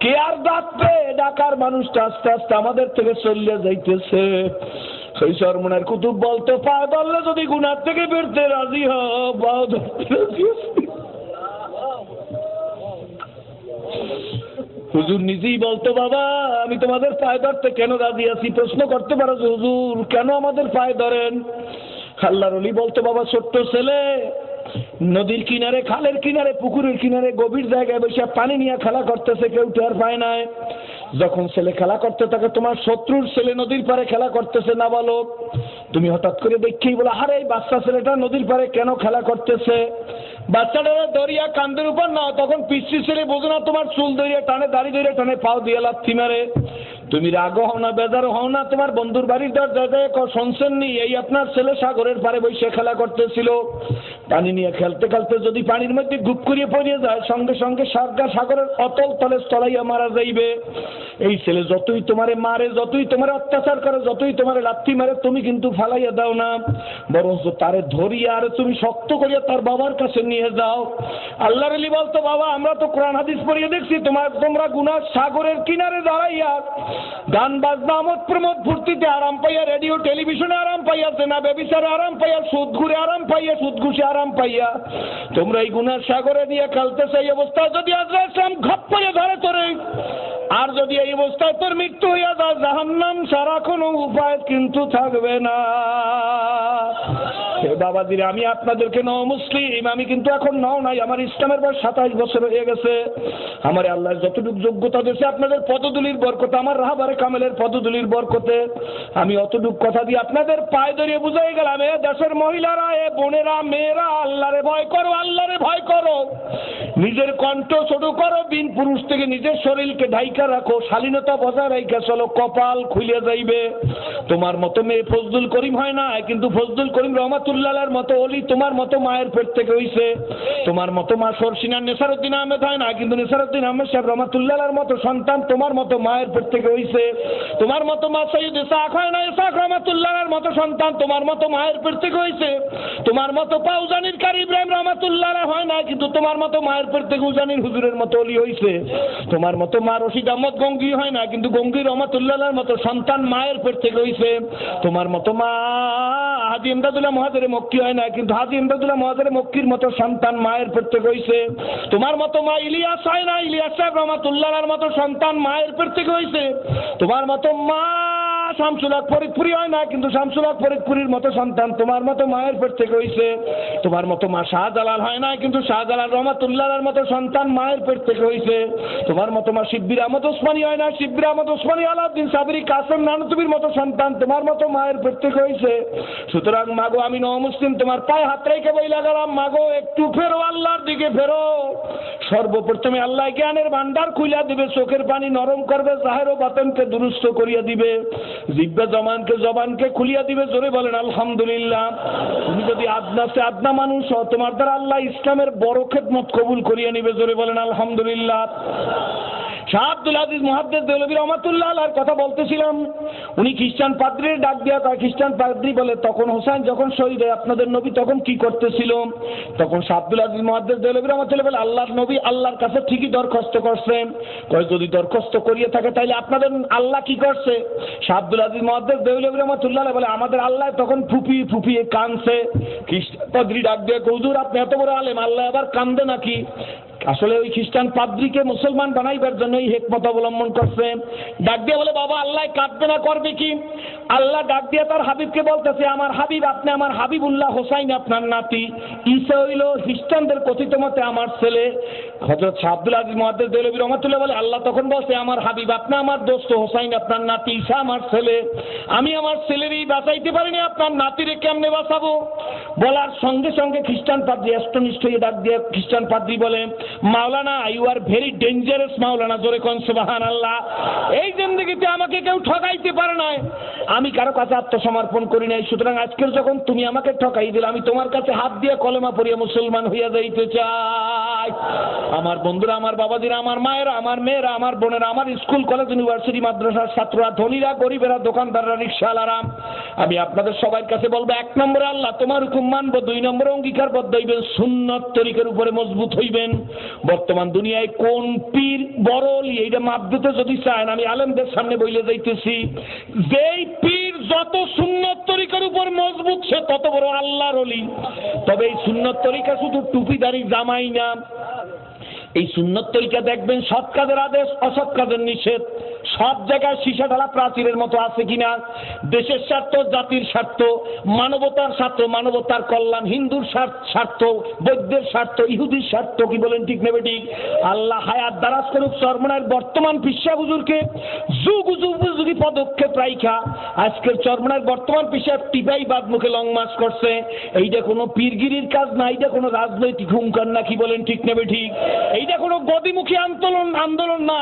কে আর ডাকবে? ডাকার মানুষটা আস্তে আস্তে আমাদের থেকে চলে যাইতেছে। সেই সরমনের কুতুব বলতো, পায়ে ধরলে যদি গুনার থেকে বেরতে রাজি হও, পাও ধরতে রাজি। হুজুর নিজেই বলতো, বাবা আমি তোমাদের পায়ে ধরতে কেন রাজি আছি? প্রশ্ন করতে পারো যে হুজুর কেন আমাদের পায়ে ধরেন? আল্লাহর ওলি বলতো, বাবা ছোট্ট ছেলে নদীর কিনারে, খালের কিনারে, পুকুরের কিনারে গভীর জায়গায় বসে পানি নিয়ে খেলা করতেছে, কেউ টের পায় নাই। যখন ছেলে খেলা করতে থাকে, তোমার শত্রুর ছেলে নদীর পারে খেলা করতেছে নাবালক, তুমি হঠাৎ করে দেখেই বলে, আরে এই বাচ্চা ছেলেটা নদীর পারে কেন খেলা করতেছে? বাচ্চাটারা দরিয়া কান্দের উপর নাও, তখন পিসি ছেলে বোঝো না তোমার চুল দরিয়া টানে, দাড়ি দরিয়া টানে, পাও দিয়ে লাথি মারে। তুমি রাগও হও না, বেজারও হও না, তোমার বন্ধুর বাড়ির দরজায় শুনছেন নি এই আপনার ছেলে সাগরের পারে বসে খেলা করতেছিল, পানি নিয়ে খেলতে খেলতে যদি পানির মধ্যে গুপ করিয়ে পড়িয়ে যায় সঙ্গে সঙ্গে সাগরের অতল তলে তলাইয়া মারা যাইবে। এই ছেলে যতই তোমারে মারে, যতই তোমার অত্যাচার করে, যতই তোমার লাথি মারে, তুমি কিন্তু ফালাইয়া দাও না, বরঞ্চ তারে ধরিয়া আর তুমি শক্ত করিয়া তার বাবার কাছে নিয়ে যাও। আল্লাহর ওলি বলতো, বাবা আমরা তো কোরআন হাদিস পড়িয়ে দেখছি তোমরা গুনার সাগরের কিনারে দাঁড়াইয়া গান বাজনা আমোদ প্রমোদ ফুর্তিতে আরাম পাইয়া, রেডিও টেলিভিশনে আরাম পাইয়া, জেনা ব্যভিচারে আরাম পাইয়া, সুদ ঘুরে আরাম পাইয়া, সুদ ঘুষে আরাম পাইয়া, তোমরা এই গুনার সাগরে নিয়ে খেলতেছে। এই অবস্থায় যদি আজরাইল ইসলাম ঘপ করে ধরে তোরে, আর যদি এই অবস্থায় তোর মৃত্যু হইয়া যায়, জাহান্নাম ছাড়া কোনো উপায় কিন্তু থাকবে না। বাবাজিরা, আমি আপনাদেরকে মুসলিম, আমি কিন্তু এখন নও নাই, আমার ইসলামের বয়স 27 বছর হয়ে গেছে। আমার আল্লাহ যতটুকু যোগ্যতা দিয়েছে আপনাদের পদধূলির বরকতে, আমার রাহবারে কামেলের পদধূলির বরকতে আমি অতটুকু কথা দিয়ে আপনাদের পায়ে ধরিয়ে বুঝাই গেলাম, এ দেশের মহিলারা, এ বোনেরা, মেয়েরা, আল্লাহরে ভয় করো, আল্লাহরে ভয় করো, নিজের কণ্ঠ ছোট করো, বিন পুরুষ থেকে নিজের শরীরকে ঢাইকা রাখো, শালীনতা বজায় রাখা চলো, কপাল খুলে যাইবে। তোমার মতো মেয়ে ফজলুল করিম হয় না, কিন্তু ফজলুল করিম রহমাতুল্লাহর মতো ওলি তোমার মতো মায়ের পেট থেকে হইছে। তোমার মতো মা সরসিনা নেসারউদ্দিন আহমেদ হয় না, কিন্তু নেসারউদ্দিন আহমেদ সাহেব রহমাতুল্লাহর মতো সন্তান তোমার মতো মায়ের পেট থেকে হইছে। তোমার মতো মা সৈয়দ ইসহাক হয় না, ইসহাক রহমাতুল্লাহর মতো সন্তান তোমার মতো মায়ের পেট থেকে হইছে। তোমার মতো পাউজানির কারি ইব্রাহিম রহমাতুল্লাহ হয় না, কিন্তু তোমার মতো মায়ের পেট থেকে উজানির হুজুরের মতো ওলি হইছে। তোমার মতো মা রশিদ আহমদ গঙ্গি হয় না, কিন্তু গঙ্গি রহমাতুল্লাহর মতো সন্তান মায়ের পেট থেকে হইছে। তোমার মতো মা হাজী ইমদাদুল্লাহ মুহাজিরে মক্কি হয় না, কিন্তু হাজী ইমদাদুল্লাহ মুহাজিরে মক্কির মতো সন্তান মায়ের পেট থেকে হইছে। তোমার মতো মা ইলিয়াস হয় না, ইলিয়াস সাহেব রহমাতুল্লাহর মতো সন্তান মায়ের পেট থেকে হইছে। তোমার মতো মা শামসুল হক ফরিদপুরি হয় না, কিন্তু শামসুল হক ফরিদপুরির মতো সন্তান তোমার মতো মায়ের পেট থেকে হইছে। তোমার মতো মা শাহজালাল হয় না, কিন্তু শাহজালাল রহমাতুল্লাহর মতো সন্তান মায়ের পেট থেকে হইছে। তোমার মতো মা শিব্বির আহমদ ওসমানী হয় না, শিব্বির আহমদ ওসমানী, আলাউদ্দিন সাবরি, কাসেম নানুতুবির মতো সন্তান তোমার মতো মায়ের পেট থেকে হইছে। সুতরাং মাগো, আমি মুসলিম তোমার পায়ে হাত রেখে বইলা গেলাম, মাগো একটু ফেরো, আল্লাহর দিকে ফেরো। সর্বপ্রথমে আল্লাহ জ্ঞানের ভান্ডার খুইলা দিবে, চোখের পানি নরম করবে, জাহের ও বাতেনকে দুরুস্ত করিয়া দিবে, জিহ্বা জবানকে খুলিয়া দিবে। জোরে বলেন আলহামদুলিল্লাহ। তুমি যদি আদনাতে আদনা মানুষ হও, তোমার দ্বারা আল্লাহ ইসলামের বড় খেদমত কবুল করিয়া নিবে। জোরে বলেন আলহামদুলিল্লাহ। শাহ আব্দুল আজিজ মুহাদ্দিস দেওলভী রহমাতুল্লাহ আলাইহির কথা বলতেছিলাম। উনি খ্রিস্টান পাদ্রীর ডাক দিয়া, তার খ্রিস্টান পাদ্রী বলে, তখন হোসেন যখন শহীদ হয় আপনাদের নবী তখন কি করতেছিল? তখন শাহ আব্দুল আজিজ মুহাদ্দিস দেওলভী রহমাতুল্লাহ বলে, আল্লাহর নবী আল্লাহর কাছে ঠিকই দরখাস্ত করছেন। যদি দরখাস্ত করিয়ে থাকে তাহলে আপনাদের আল্লাহ কি করছে? শাহ আব্দুল আজিজ মুহাদ্দিস দেওলভী রহমাতুল্লাহ বলে, আমাদের আল্লাহ তখন ফুপিয়ে ফুপিয়ে কাঁদছে। খ্রিস্টান পাদ্রী ডাক দিয়া, হুজুর আপনি এত বড় আলেম, আল্লাহ আবার কান্দে নাকি? আসলে ওই খ্রিস্টান পাদ্রীকে মুসলমান বানাইবার জন্য এই হিকমত অবলম্বন করছে। ডাক দিয়ে বলে, বাবা আল্লাহ কাঁদবে না, করবে কি? আল্লাহ ডাক দিয়ে তার হাবিবকে বলতেছে, আমার হাবিব আপনি আমার হাবিবুল্লাহ হোসাইন আপনার নাতি, ঈসা হইল খ্রিস্টানদের কথিত মতে আমার ছেলে। হযরত শাহ আব্দুল আজিজ মুহাদ্দিস দেওলভী রহমাতুল্লাহ বলে, আল্লাহ তখন বলছে, আমার হাবিব আপনি আমার দোস্ত, হোসাইন আপনার নাতি, ঈসা আমার ছেলে। আমি আমার ছেলেরই বাঁচাইতে পারিনি, আপনার নাতিরে কেমনে বাঁচাবো? বলার সঙ্গে সঙ্গে খ্রিস্টান পাদ্রী অষ্টনিষ্ঠ হয়ে ডাক দিয়ে খ্রিস্টান পাদ্রী বলে, মাওলানা ইউ আর ভেরি ডেঞ্জারাস মাওলানা। জোরে কোন সুবহানাল্লাহ। এই জিন্দেগিতে আমাকে কেউ ঠকাইতে পারে নাই, আমি কারো কাছে আত্মসমর্পণ করি নাই। সুতরাং আজকের যখন তুমি আমাকে ঠকাই দিলে, আমি তোমার কাছে হাত দিয়ে কলেমা পড়িয়া মুসলমান হইয়া যাইতে চাই। আমার বন্ধুরা, আমার বাবাজিরা, আমার মায়েরা, আমার মেয়েরা, আমার বোনেরা, আমার স্কুল কলেজ ইউনিভার্সিটি মাদ্রাসার ছাত্ররা, ধনীরা, গরিবেরা, দোকানদাররা, রিকশাওয়ালারা, আমি আপনাদের সবার কাছে বলবো, 1 নম্বরে আল্লাহ তোমার হুকুম মানবো, 2 নম্বরে অঙ্গীকারবদ্ধ হইবেন, সুন্নত তরিকার উপরে মজবুত হইবেন। বর্তমান দুনিয়ায় কোন পীর বড় ওলি এইটা মাপ দিতে যদি চান, আমি আলেমদের সামনে বইলে যাইতেছি, যেই পীর যত সুন্নত তরিকার উপর মজবুত সে তত বড় আল্লাহর ওলি। তবে এই সুন্নত তরিকা শুধু টুপি দাড়ি জামাই না, এই সুন্নত তরিকা দেখবেন সৎ কাজের আদেশ, অসৎ কাজের নিষেধ, সব জায়গায় সীসা ঢালা প্রাচীরের মতো আছে কিনা। দেশের স্বার্থ, জাতির স্বার্থ, মানবতার স্বার্থ, মানবতার কল্যাণ, হিন্দুর স্বার্থ, বৌদ্ধের স্বার্থ, ইহুদির স্বার্থ, কি বলেন ঠিক নেবে ঠিক? আল্লাহ হায়াত দারাজ করুক চরমনার বর্তমান পিসা হুজুরকে যুগ উপযোগী পদক্ষেপ রাইখা আজকের চরমনার বর্তমান পিসা টিপাই বাদ মুখে লং মার্চ করছে। এইটা কোনো পীরগিরির কাজ না, এইটা কোনো রাজনৈতিক হুঙ্কার না, কি বলেন ঠিক নেবে ঠিক? এইটা কোনো গদিমুখী আন্দোলন না,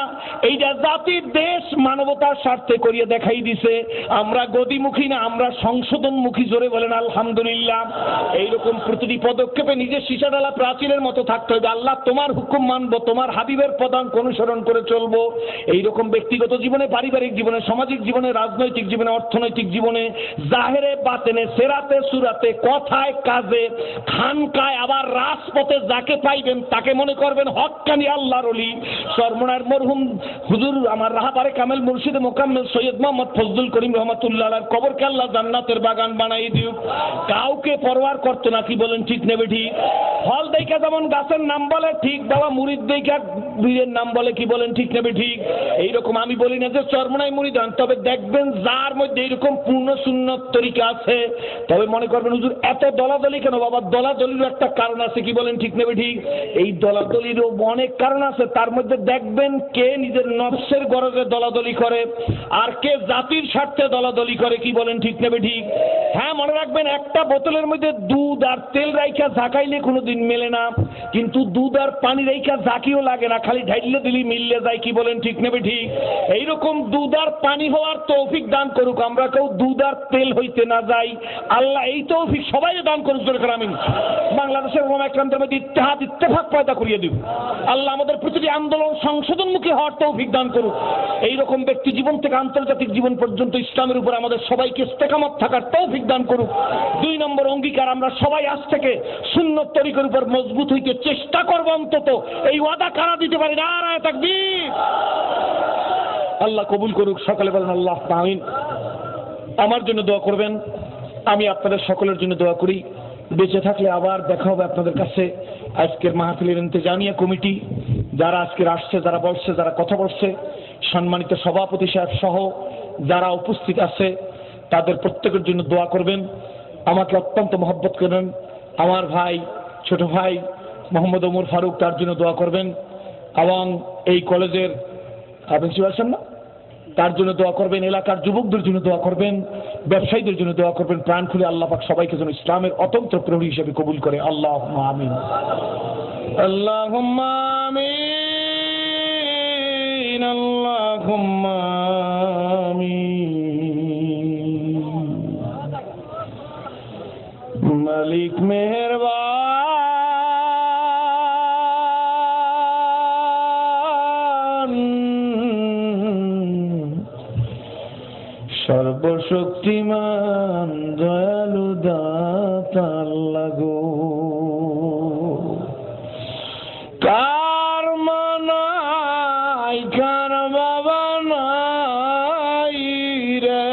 এইটা জাতির দেশ মানবতার স্বার্থে করিয়ে দেখাই দিছে। আমরা গদিমুখী না, আমরা সংশোধনমুখী। জোরে বলেন আলহামদুলিল্লাহ। এইরকম প্রতিটি পদক্ষেপে নিজের সীসা ঢালা প্রাচীরের মতো থাকতে হবে। আল্লাহ তোমার হুকুম মানবো, তোমার হাবিবের পদাঙ্ক অনুসরণ করে চলবো। এইরকম ব্যক্তিগত জীবনে, পারিবারিক জীবনে, সামাজিক জীবনে, রাজনৈতিক জীবনে, অর্থনৈতিক জীবনে, জাহেরে বাতেনে, সেরাতে সুরাতে, কথায় কাজে, খানকায়, আবার রাজপথে যাকে পাইবেন তাকে মনে করবেন হক্কানি আল্লাহর ওলি। চরমনার মরহুম হুজুর আমার রাহাবারে কামেল মুর্শিদ মোকাম্মেল সৈয়দ মোহাম্মদ ফজলুল করিম রহমাতুল্লাহ আলাইহির কবরকে আল্লাহ জান্নাতের বাগান বানাই দিউক। কাউকে পরোয়ার করতো না, কি বলেন ঠিক নেবে ঠিক? ফল দেখা যেমন গাছের নাম বলে, ঠিক বাবা মুরিদ দেখা বীরের নাম বলে, কি বলেন ঠিক নেবে ঠিক? এইরকম আমি বলি না যে চরমনায় মুরিদ হন, তবে দেখবেন যার মধ্যে এইরকম পূর্ণ সুন্নত তরিকা আছে, তবে মনে করবেন হুজুর এত দলাদলি কেন? বাবা দলাদলিরও একটা কারণ আছে, কি বলেন ঠিক নেবে ঠিক? এই দলাদলিরও অনেক কারণ আছে। তার মধ্যে দেখবেন কে নিজের নফসের গরজে দলাদলি করে আর কে জাতির স্বার্থে দলাদলি করে, কি বলেন ঠিক নেবে ঠিক? হ্যাঁ, মনে রাখবেন একটা বোতলের মধ্যে দুধ আর তেল রাইখা ঝাঁকাইলে কোনোদিন মেলে না, কিন্তু দুধ আর পানি রাইখা ঝাঁকিও লাগে না, খালি ঢাইলে দিলি মিললে যায়, কি বলেন ঠিক নেবে ঠিক? এইরকম দুধ আর পানি হওয়ার তৌফিক দান করুক, আমরা কেউ দুধ আর তেল হইতে না যাই। আল্লাহ এই তৌফিক সবাই দান করুক। আমিন। বাংলাদেশের ওলামা ইকরামদের মধ্যে ইত্তেহাদ ইত্তেফাক পয়দা করিয়ে দিব। আল্লাহ আমাদের প্রতিটি আন্দোলন সংশোধনমুখী হওয়ার তৌফিক দান করুক। এইরকম ব্যক্তি জীবন থেকে আন্তর্জাতিক জীবন পর্যন্ত ইসলামের উপর আমাদের সবাইকে ইস্তেকামত থাকার তৌফিক দান করুক। 2 নম্বর অঙ্গীকার, আমরা সবাই আজ থেকে সুন্নত তরিকার উপর মজবুত হইতে চেষ্টা করব। অন্তত এই ওয়াদা কারা দিতে পারি? নারায়ে তাকবীর। আল্লাহ কবুল করুক। সকালে বলেন আল্লাহ আমিন। আমার জন্য দোয়া করবেন, আমি আপনাদের সকলের জন্য দোয়া করি। বেঁচে থাকলে আবার দেখা হবে আপনাদের কাছে। আজকের মাহফিলের ইন্তেজামিয়া কমিটি যারা আজকের আসছে, যারা বসছে, যারা কথা বলছে, সম্মানিত সভাপতি সাহেব সহ যারা উপস্থিত আছে, তাদের প্রত্যেকের জন্য দোয়া করবেন। আমাকে অত্যন্ত মহব্বত করেন আমার ভাই, ছোট ভাই মোহাম্মদ ওমর ফারুক, তার জন্য দোয়া করবেন। এবং এই কলেজের প্রিন্সিপাল সাহেব না, তার জন্য দোয়া করবেন। এলাকার যুবকদের জন্য দোয়া করবেন, ব্যবসায়ীদের জন্য দোয়া করবেন। প্রাণ খুলে আল্লাহ পাক সবাইকে যেন ইসলামের অতন্ত্র প্রহরী হিসেবে কবুল করে। আল্লাহুম্মা আমিন, আল্লাহুম্মা আমিন, আল্লাহুম্মা আমিন। মালিক মেহেরবান, সর্বশক্তিমান, দয়ালু দাতা আল্লাহ গো। কার মা নাই, কার বাবা নাই রে,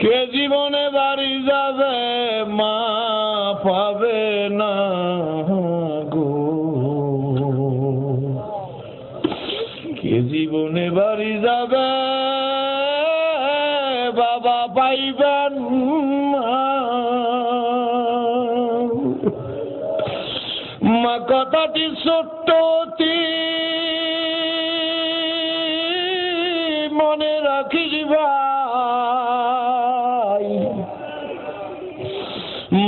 কে জীবনে বাড়ি যাবে মা পাবে না গো, কে জীবনে বাড়ি যাবে বাবা পাইবেন মা। কথাটি ছোট্ট মনে রাখিস ভাই,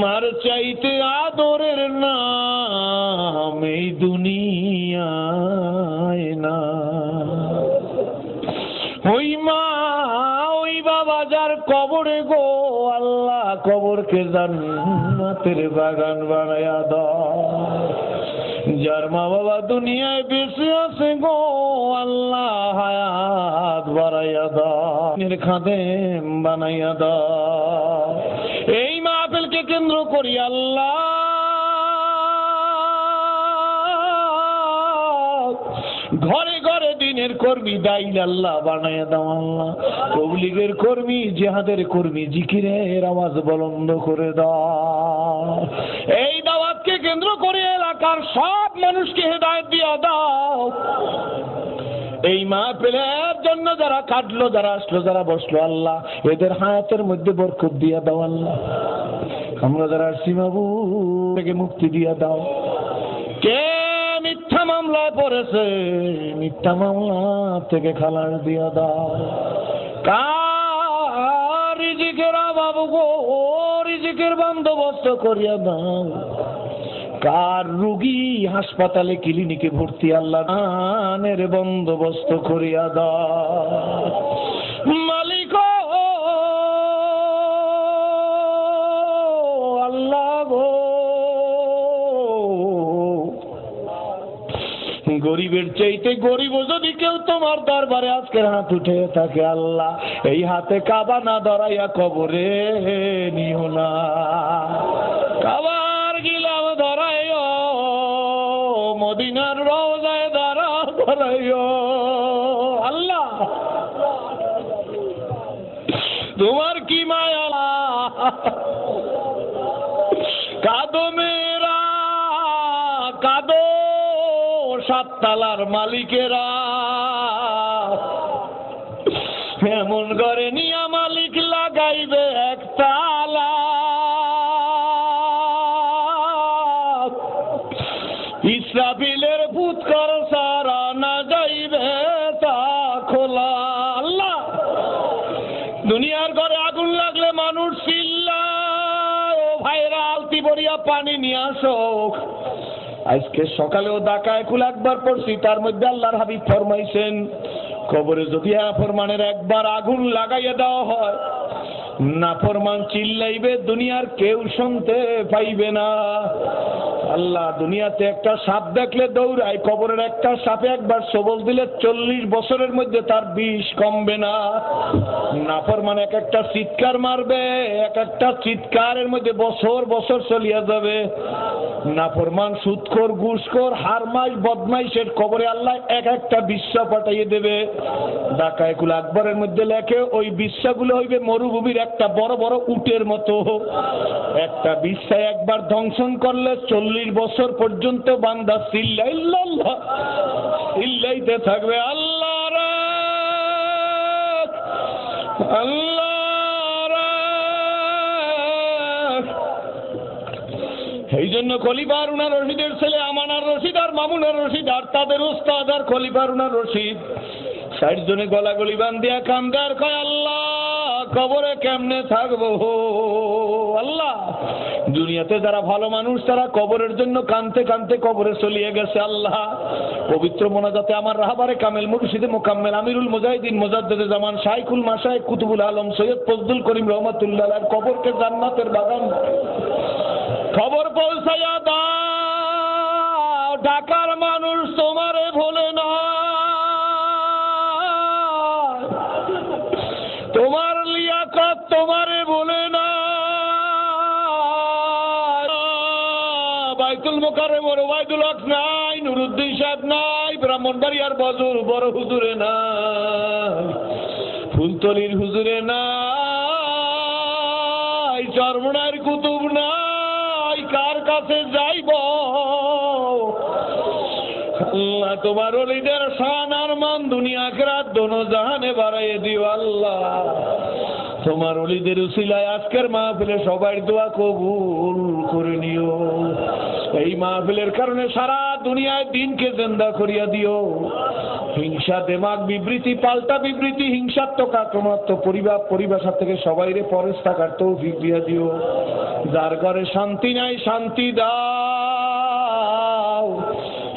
মার চাইতে আদরের নাম এই দুনিয়ায় না। ওই মা, ওই বাবা যার কবরে গো আল্লাহ কবরকে জান্নাতের বাগান বানায়া দাও। যার মা বাবা দুনিয়ায় বেঁচে আছে গো আল্লাহ হায়াত বাড়াইয়া দাও, খাদেম বানাইয়া দাও। এই মাহফিলকে কেন্দ্র করি আল্লাহ ঘরে ঘরে দিনের কর্মী দাইল আল্লাহ বানাইয়া দাও। আল্লাহ তবলিগের কর্মী, জিহাদের কর্মী, জিকিরের আওয়াজ বলন্দ করে দাও। এই দাওয়াত হেদায়েতকে কেন্দ্র করে এলাকার সব মানুষকে হেদায়েত দিয়ে দাও। এই মাহফিলের জন্য যারা কাটলো, যারা আসলো, যারা বসলো, আল্লাহ এদের হায়াতের মধ্যে বরকত দিয়া দাও। আল্লাহ আমরা যারা সীমাবু থেকে মুক্তি দিয়া দাও। কে মিথ্যা মামলায় পড়েছে, মিথ্যা মামলা থেকে খালাস দিয়া দাও। কার রিজিকের বাবু গো, রিজিকের বন্দোবস্ত করিয়া দাও। কার রোগী হাসপাতালে ক্লিনিকে ভর্তি, আল্লাহ দানের বন্দোবস্ত করিয়া দাও। মালিক আল্লাহ গো, গরিবের চাইতে গরিব যদি কেউ তোমার দরবারে আজকের হাত উঠে থাকে, আল্লাহ এই হাতে কাবা না ধরাইয়া কবরে নিও না। কাবার গিলাম ধরাইও, মদিনার রওজায় দাঁড়া ধরাইও। আল্লাহ তোমার কি মায়া, কাঁদো মেয়েরা কাঁদো, সাততালার মালিকেরা এমন করে নিয়া মালিক লাগাইবে একতালা। ইসরাফিলের ফুৎকার সারা না যাইবে তা খোলা। আল্লাহ দুনিয়ার ঘরে আগুন লাগলে মানুষ চিল্লায়, ও ভাইরা আলতি ভরিয়া পানি নিয়ে আসো। আজকে সকালেও দাকায় কুল একবার পড়ছি, তার মধ্যে আল্লাহর হাবিব ফরমাইছেন, কবরে যদি নাফরমানের একবার আগুন লাগাইয়া দেওয়া হয়, নাফরমান চিল্লাইবে, দুনিয়ার কেউ শুনতে পাইবে না। আল্লাহ দুনিয়াতে একটা সাপ দেখলে দৌড়ায়, কবরের একটা সাপে একবার সবল দিলে 40 বছরের মধ্যে তার বিষ কমবে না। নাফরমান এক একটা চিৎকার মারবে, এক একটা চিৎকারের মধ্যে বছর বছর চলিয়া যাবে। নাফরমান সুদখোর, ঘুষখোর, হারমাইশ, বদমাইশের কবরে আল্লাহ এক একটা বিশ্ব পাঠাইয়ে দেবে। ঢাকায় কুল আকবরের মধ্যে লেখে, ওই বিশ্বাগুলো হইবে মরুভূমির একটা বড় বড় উটের মতো। একটা বিশ্বা একবার ধ্বংসন করলে 40 বছর পর্যন্ত বান্দা চিল্লাইতে থাকবে, আল্লাহ রে আল্লাহ রে। এই জন্য খলিফা হারুন রশিদের ছেলে আমানার রশিদ আর মামুনার রশিদ আর তাদের উস্তাদ আর খলিফা হারুন রশিদ 60 জনে গলাগলি বান্ধিয়া কান্দে আর কয়, আল্লাহ কবরে কেমনে থাকবো। আল্লাহ দুনিয়াতে যারা ভালো মানুষ তারা কবরের জন্য কানতে কানতে কবরে চলিয়ে গেছে। আল্লাহ পবিত্র মোনাজাতে আমার রাহবারে কামেল মুর্শিদে মোকাম্মেল আমিরুল মুজাহিদিন মুজাদ্দিদে জামান শাইখুল মাশায়েখ কুতুবুল আলম সৈয়দ ফজলুল করিম রহমাতুল্লাহ আলাইহির কবরকে জান্নাতের বাগান খবর পৌঁছাইয়া দাও। ঢাকার মানুষ তোমারে ভোলে না, তোমার লিয়াকত তোমারে বলে না। বাইতুল মুকাররমের ওবায়দুল হক নাই, নুরুদ্দিন সাহেব নাই, ব্রাহ্মণবাড়িয়ার বজুর বড় হুজুরে নাই, ফুলতলির হুজুরে নাই, চরমনার কুতুব নাই, কার কাছে যাইব? আল্লাহ তোমার ওলিদের শান আর মান দুনিয়া আখিরাত দোনো জাহানে বাড়াইয়ে দিও। আল্লাহ তোমার ওলিদের উসিলায় আজকের মাহফিলে সবার দোয়া কবুল করে নিও। এই মাহফিলের কারণে সারা দুনিয়ায় দিনকে জিন্দা করিয়া দিও। হিংসা, দেমাগ বিবৃতি, পাল্টা বিবৃতি, হিংসাত্মক আক্রমণাত্মক পরিভাষা থেকে সবাইরে পরেশ থাকার তৌফিক দিয়া দিও। যার ঘরে শান্তি নাই শান্তি দাও,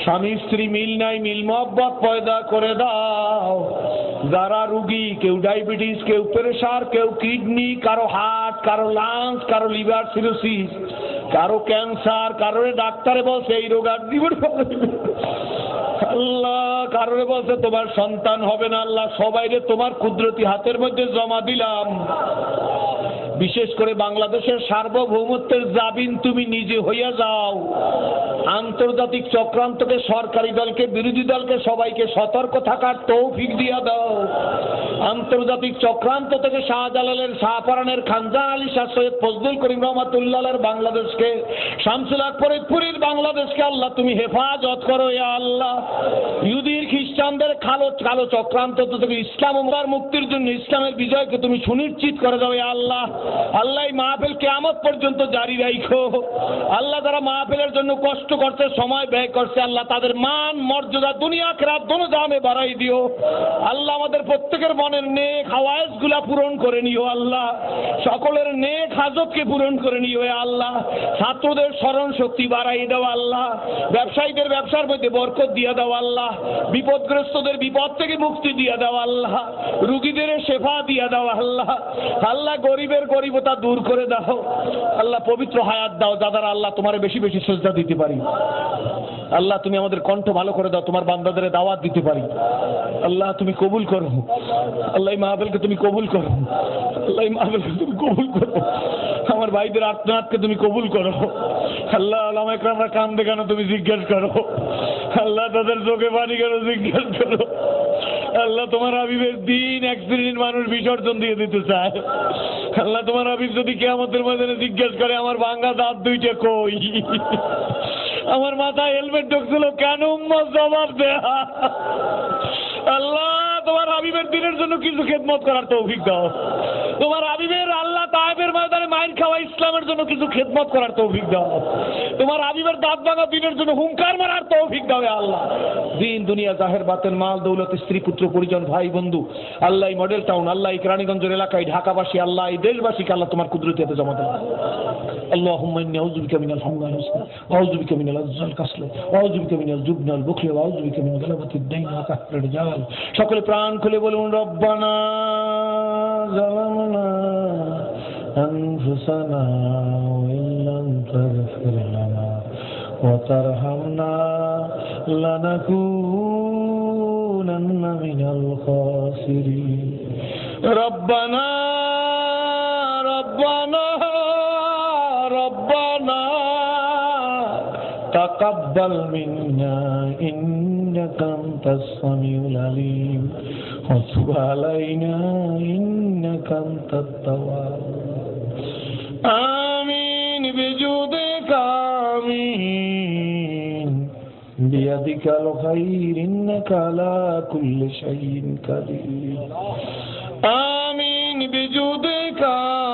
স্বামী স্ত্রী মিল নাই মিল মহব্বত পয়দা করে দাও। যারা রুগী, কেউ ডায়াবেটিস, কেউ প্রেসার, কেউ কিডনি, কারো হার্ট, কারো লাংস, কারো লিভার সিরোসিস, কারো ক্যান্সার, কারোরে ডাক্তারে বলছে এই রোগ আর জীবন, আল্লাহ কারোরে বলছে তোমার সন্তান হবে না। আল্লাহ সবাইরে তোমার কুদরতি হাতের মধ্যে জমা দিলাম। বিশেষ করে বাংলাদেশের সার্বভৌমত্বের জাবিন তুমি নিজে হইয়া যাও। আন্তর্জাতিক চক্রান্তকে, সরকারি দলকে, বিরোধী দলকে, সবাইকে সতর্ক থাকার তৌফিক দিয়া দাও। আন্তর্জাতিক চক্রান্ত থেকে শাহজালালের, শাহপরানের, খানজান আলী শাহ, সৈয়দ ফজলুল করিম রহমাতুল্লাহের বাংলাদেশকে, শামসুল হক ফরিদপুরের বাংলাদেশকে আল্লাহ তুমি হেফাজত করো ইয়া আল্লাহ। ইহুদির খ্রিস্টানদের কালো কালো চক্রান্ত থেকে ইসলাম ও মুক্তির জন্য, ইসলামের বিজয়কে তুমি সুনিশ্চিত করে দাও ইয়া আল্লাহ। আল্লাহ এই মাহফিল কিয়ামত পর্যন্ত জারি রাখো আল্লাহ। যারা মাহফিলের জন্য কষ্ট করছে, সময় ব্যয় করছে আল্লাহ, তাদের মান মর্যাদা দুনিয়া আখিরাত দোনো জাহানে বাড়াই দিও আল্লাহ। আমাদের প্রত্যেকের মনের নেক হাওয়ায়েজ গুলা পূরণ করে নিও আল্লাহ। সকলের নেক হাজতকে পূরণ করে নিও আল্লাহ। ছাত্রদের স্মরণ শক্তি বাড়াই দাও আল্লাহ। ব্যবসায়ীদের ব্যবসার মধ্যে বরকত দিয়ে দাও আল্লাহ। বিপদগ্রস্তদের বিপদ থেকে মুক্তি দিয়ে দাও আল্লাহ। রুগীদের শেফা দিয়ে দাও আল্লাহ। আল্লাহ গরিবের গরিবতা দূর করে দাও আল্লাহ। পবিত্র হায়াত দাও যাদের আল্লাহ তোমার বেশি বেশি সেজদা দিতে পারি আল্লাহ। তুমি আমাদের কণ্ঠ ভালো করে দাও, তোমার বান্দাদের দাওয়াত দিতে পারি আল্লাহ। তুমি কবুল করো আল্লাহ। এই মাহফিলকে তুমি কবুল করো আল্লাহ। এই মাহফিলকে তুমি কবুল করো। আমার ভাইদের আত্মনাথকে তুমি কবুল করো আল্লাহ। আল্লাহ একরামরা কান্দে কেন তুমি জিজ্ঞেস করো আল্লাহ। তাদের চোখে পানি কেন জিজ্ঞেস করো আল্লাহ। তোমার হাবিবের দিন এক শ্রেণীর মানুষ বিসর্জন দিয়ে দিতে চায় আল্লাহ। তোমার হাবিব যদি কিয়ামতের ময়দানে জিজ্ঞেস করে আমার ভাঙা দাঁত দুইটা কই, আমার মাথায় হেলমেট ঢুকছিল কেন, উম্মত জবাব দেয়া আল্লাহ। তোমার হাবিবের দিনের জন্য কিছু খেদমত করার তৌফিক দাও। তোমার হাবিবের আল্লাহ তায়েবের ময়দানে মাইর খাওয়া ইসলামের জন্য কিছু খেদমত করার তৌফিক দাও। তোমার হাবিবের দাঁত ভাঙা দিনের জন্য হুঙ্কার মারার তৌফিক দাও আল্লাহ। দিন দুনিয়া জাহের বাতেন, মাল দৌলত, স্ত্রী পুত্র পরিজন ভাই বন্ধু আল্লাহ, এই মডেল টাউন আল্লাহ, এই কেরানীগঞ্জের এলাকায় ঢাকাবাসী আল্লাহ, এই দেশবাসীকে আল্লাহ তোমার কুদরতিতে জমা দাও। اللهم إني أعوذ بك من الحمى والحزن وأعوذ بك من العجز والكسل وأعوذ بك من الجبن والبخل وأعوذ بك من غلبة الدين وقهر الرجال। সকলে প্রাণ খুলে বলুন রব্বানা যালামনা আনফুসানা ওয়া ইল্লাম তাগফির লানা ওয়া তারহামনা লানাকুনান্না মিনাল খাসিরিন। রব্বানা রব্বানা ربنا تقبل منا إنك أنت السميع العليم وتب علينا إنك أنت التواب آمين بجودك آمين بيدك الخير إنك على كل شيء قدير آمين بجودك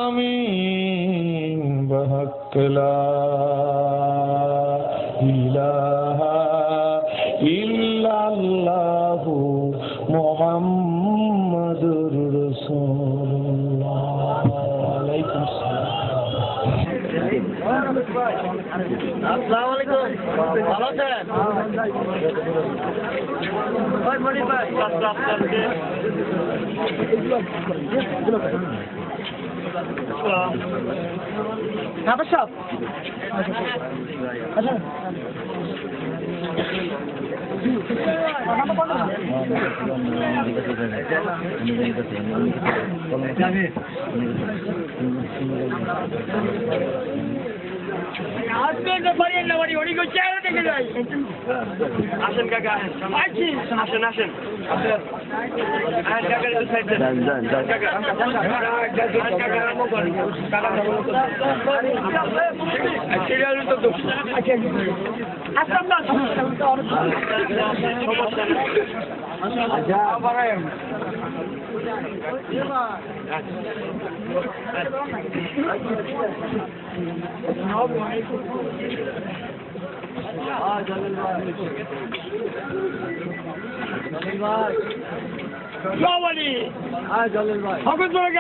آمين بحق لا إله إلا الله محمد رسول الله عليكم السلام। আসসালামু আলাইকুম, ভালো আছেন? ভাই মনি ভাই খাবার সব আচ্ছা আসেন কাকা, আসেন আসেন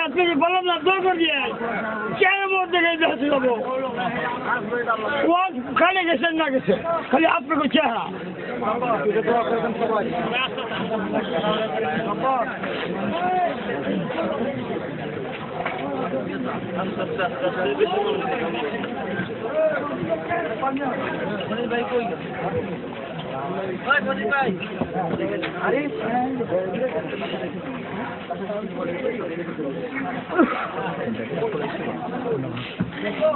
আপনাকে বললাম না দরকার দিয়ে চেয়ারের মধ্যে যাচ্ছি যাবো খালি গেছেন না গেছে খালি আপনাকে চেহারা ভাই কই ভাই মজিদ ভাই আরে দেখো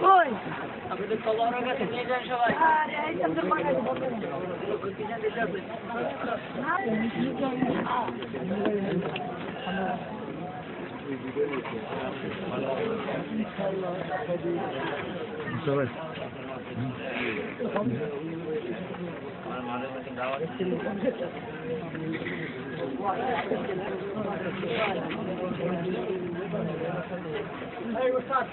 কই আপনাদের কলার কাছে নিয়ে যান সবাই আরে এই তো পাকাই বলতে কিনা দিতে হবে সবাই আমার মাঝে মাঝে দাওয়া ছিল Hey, what's up?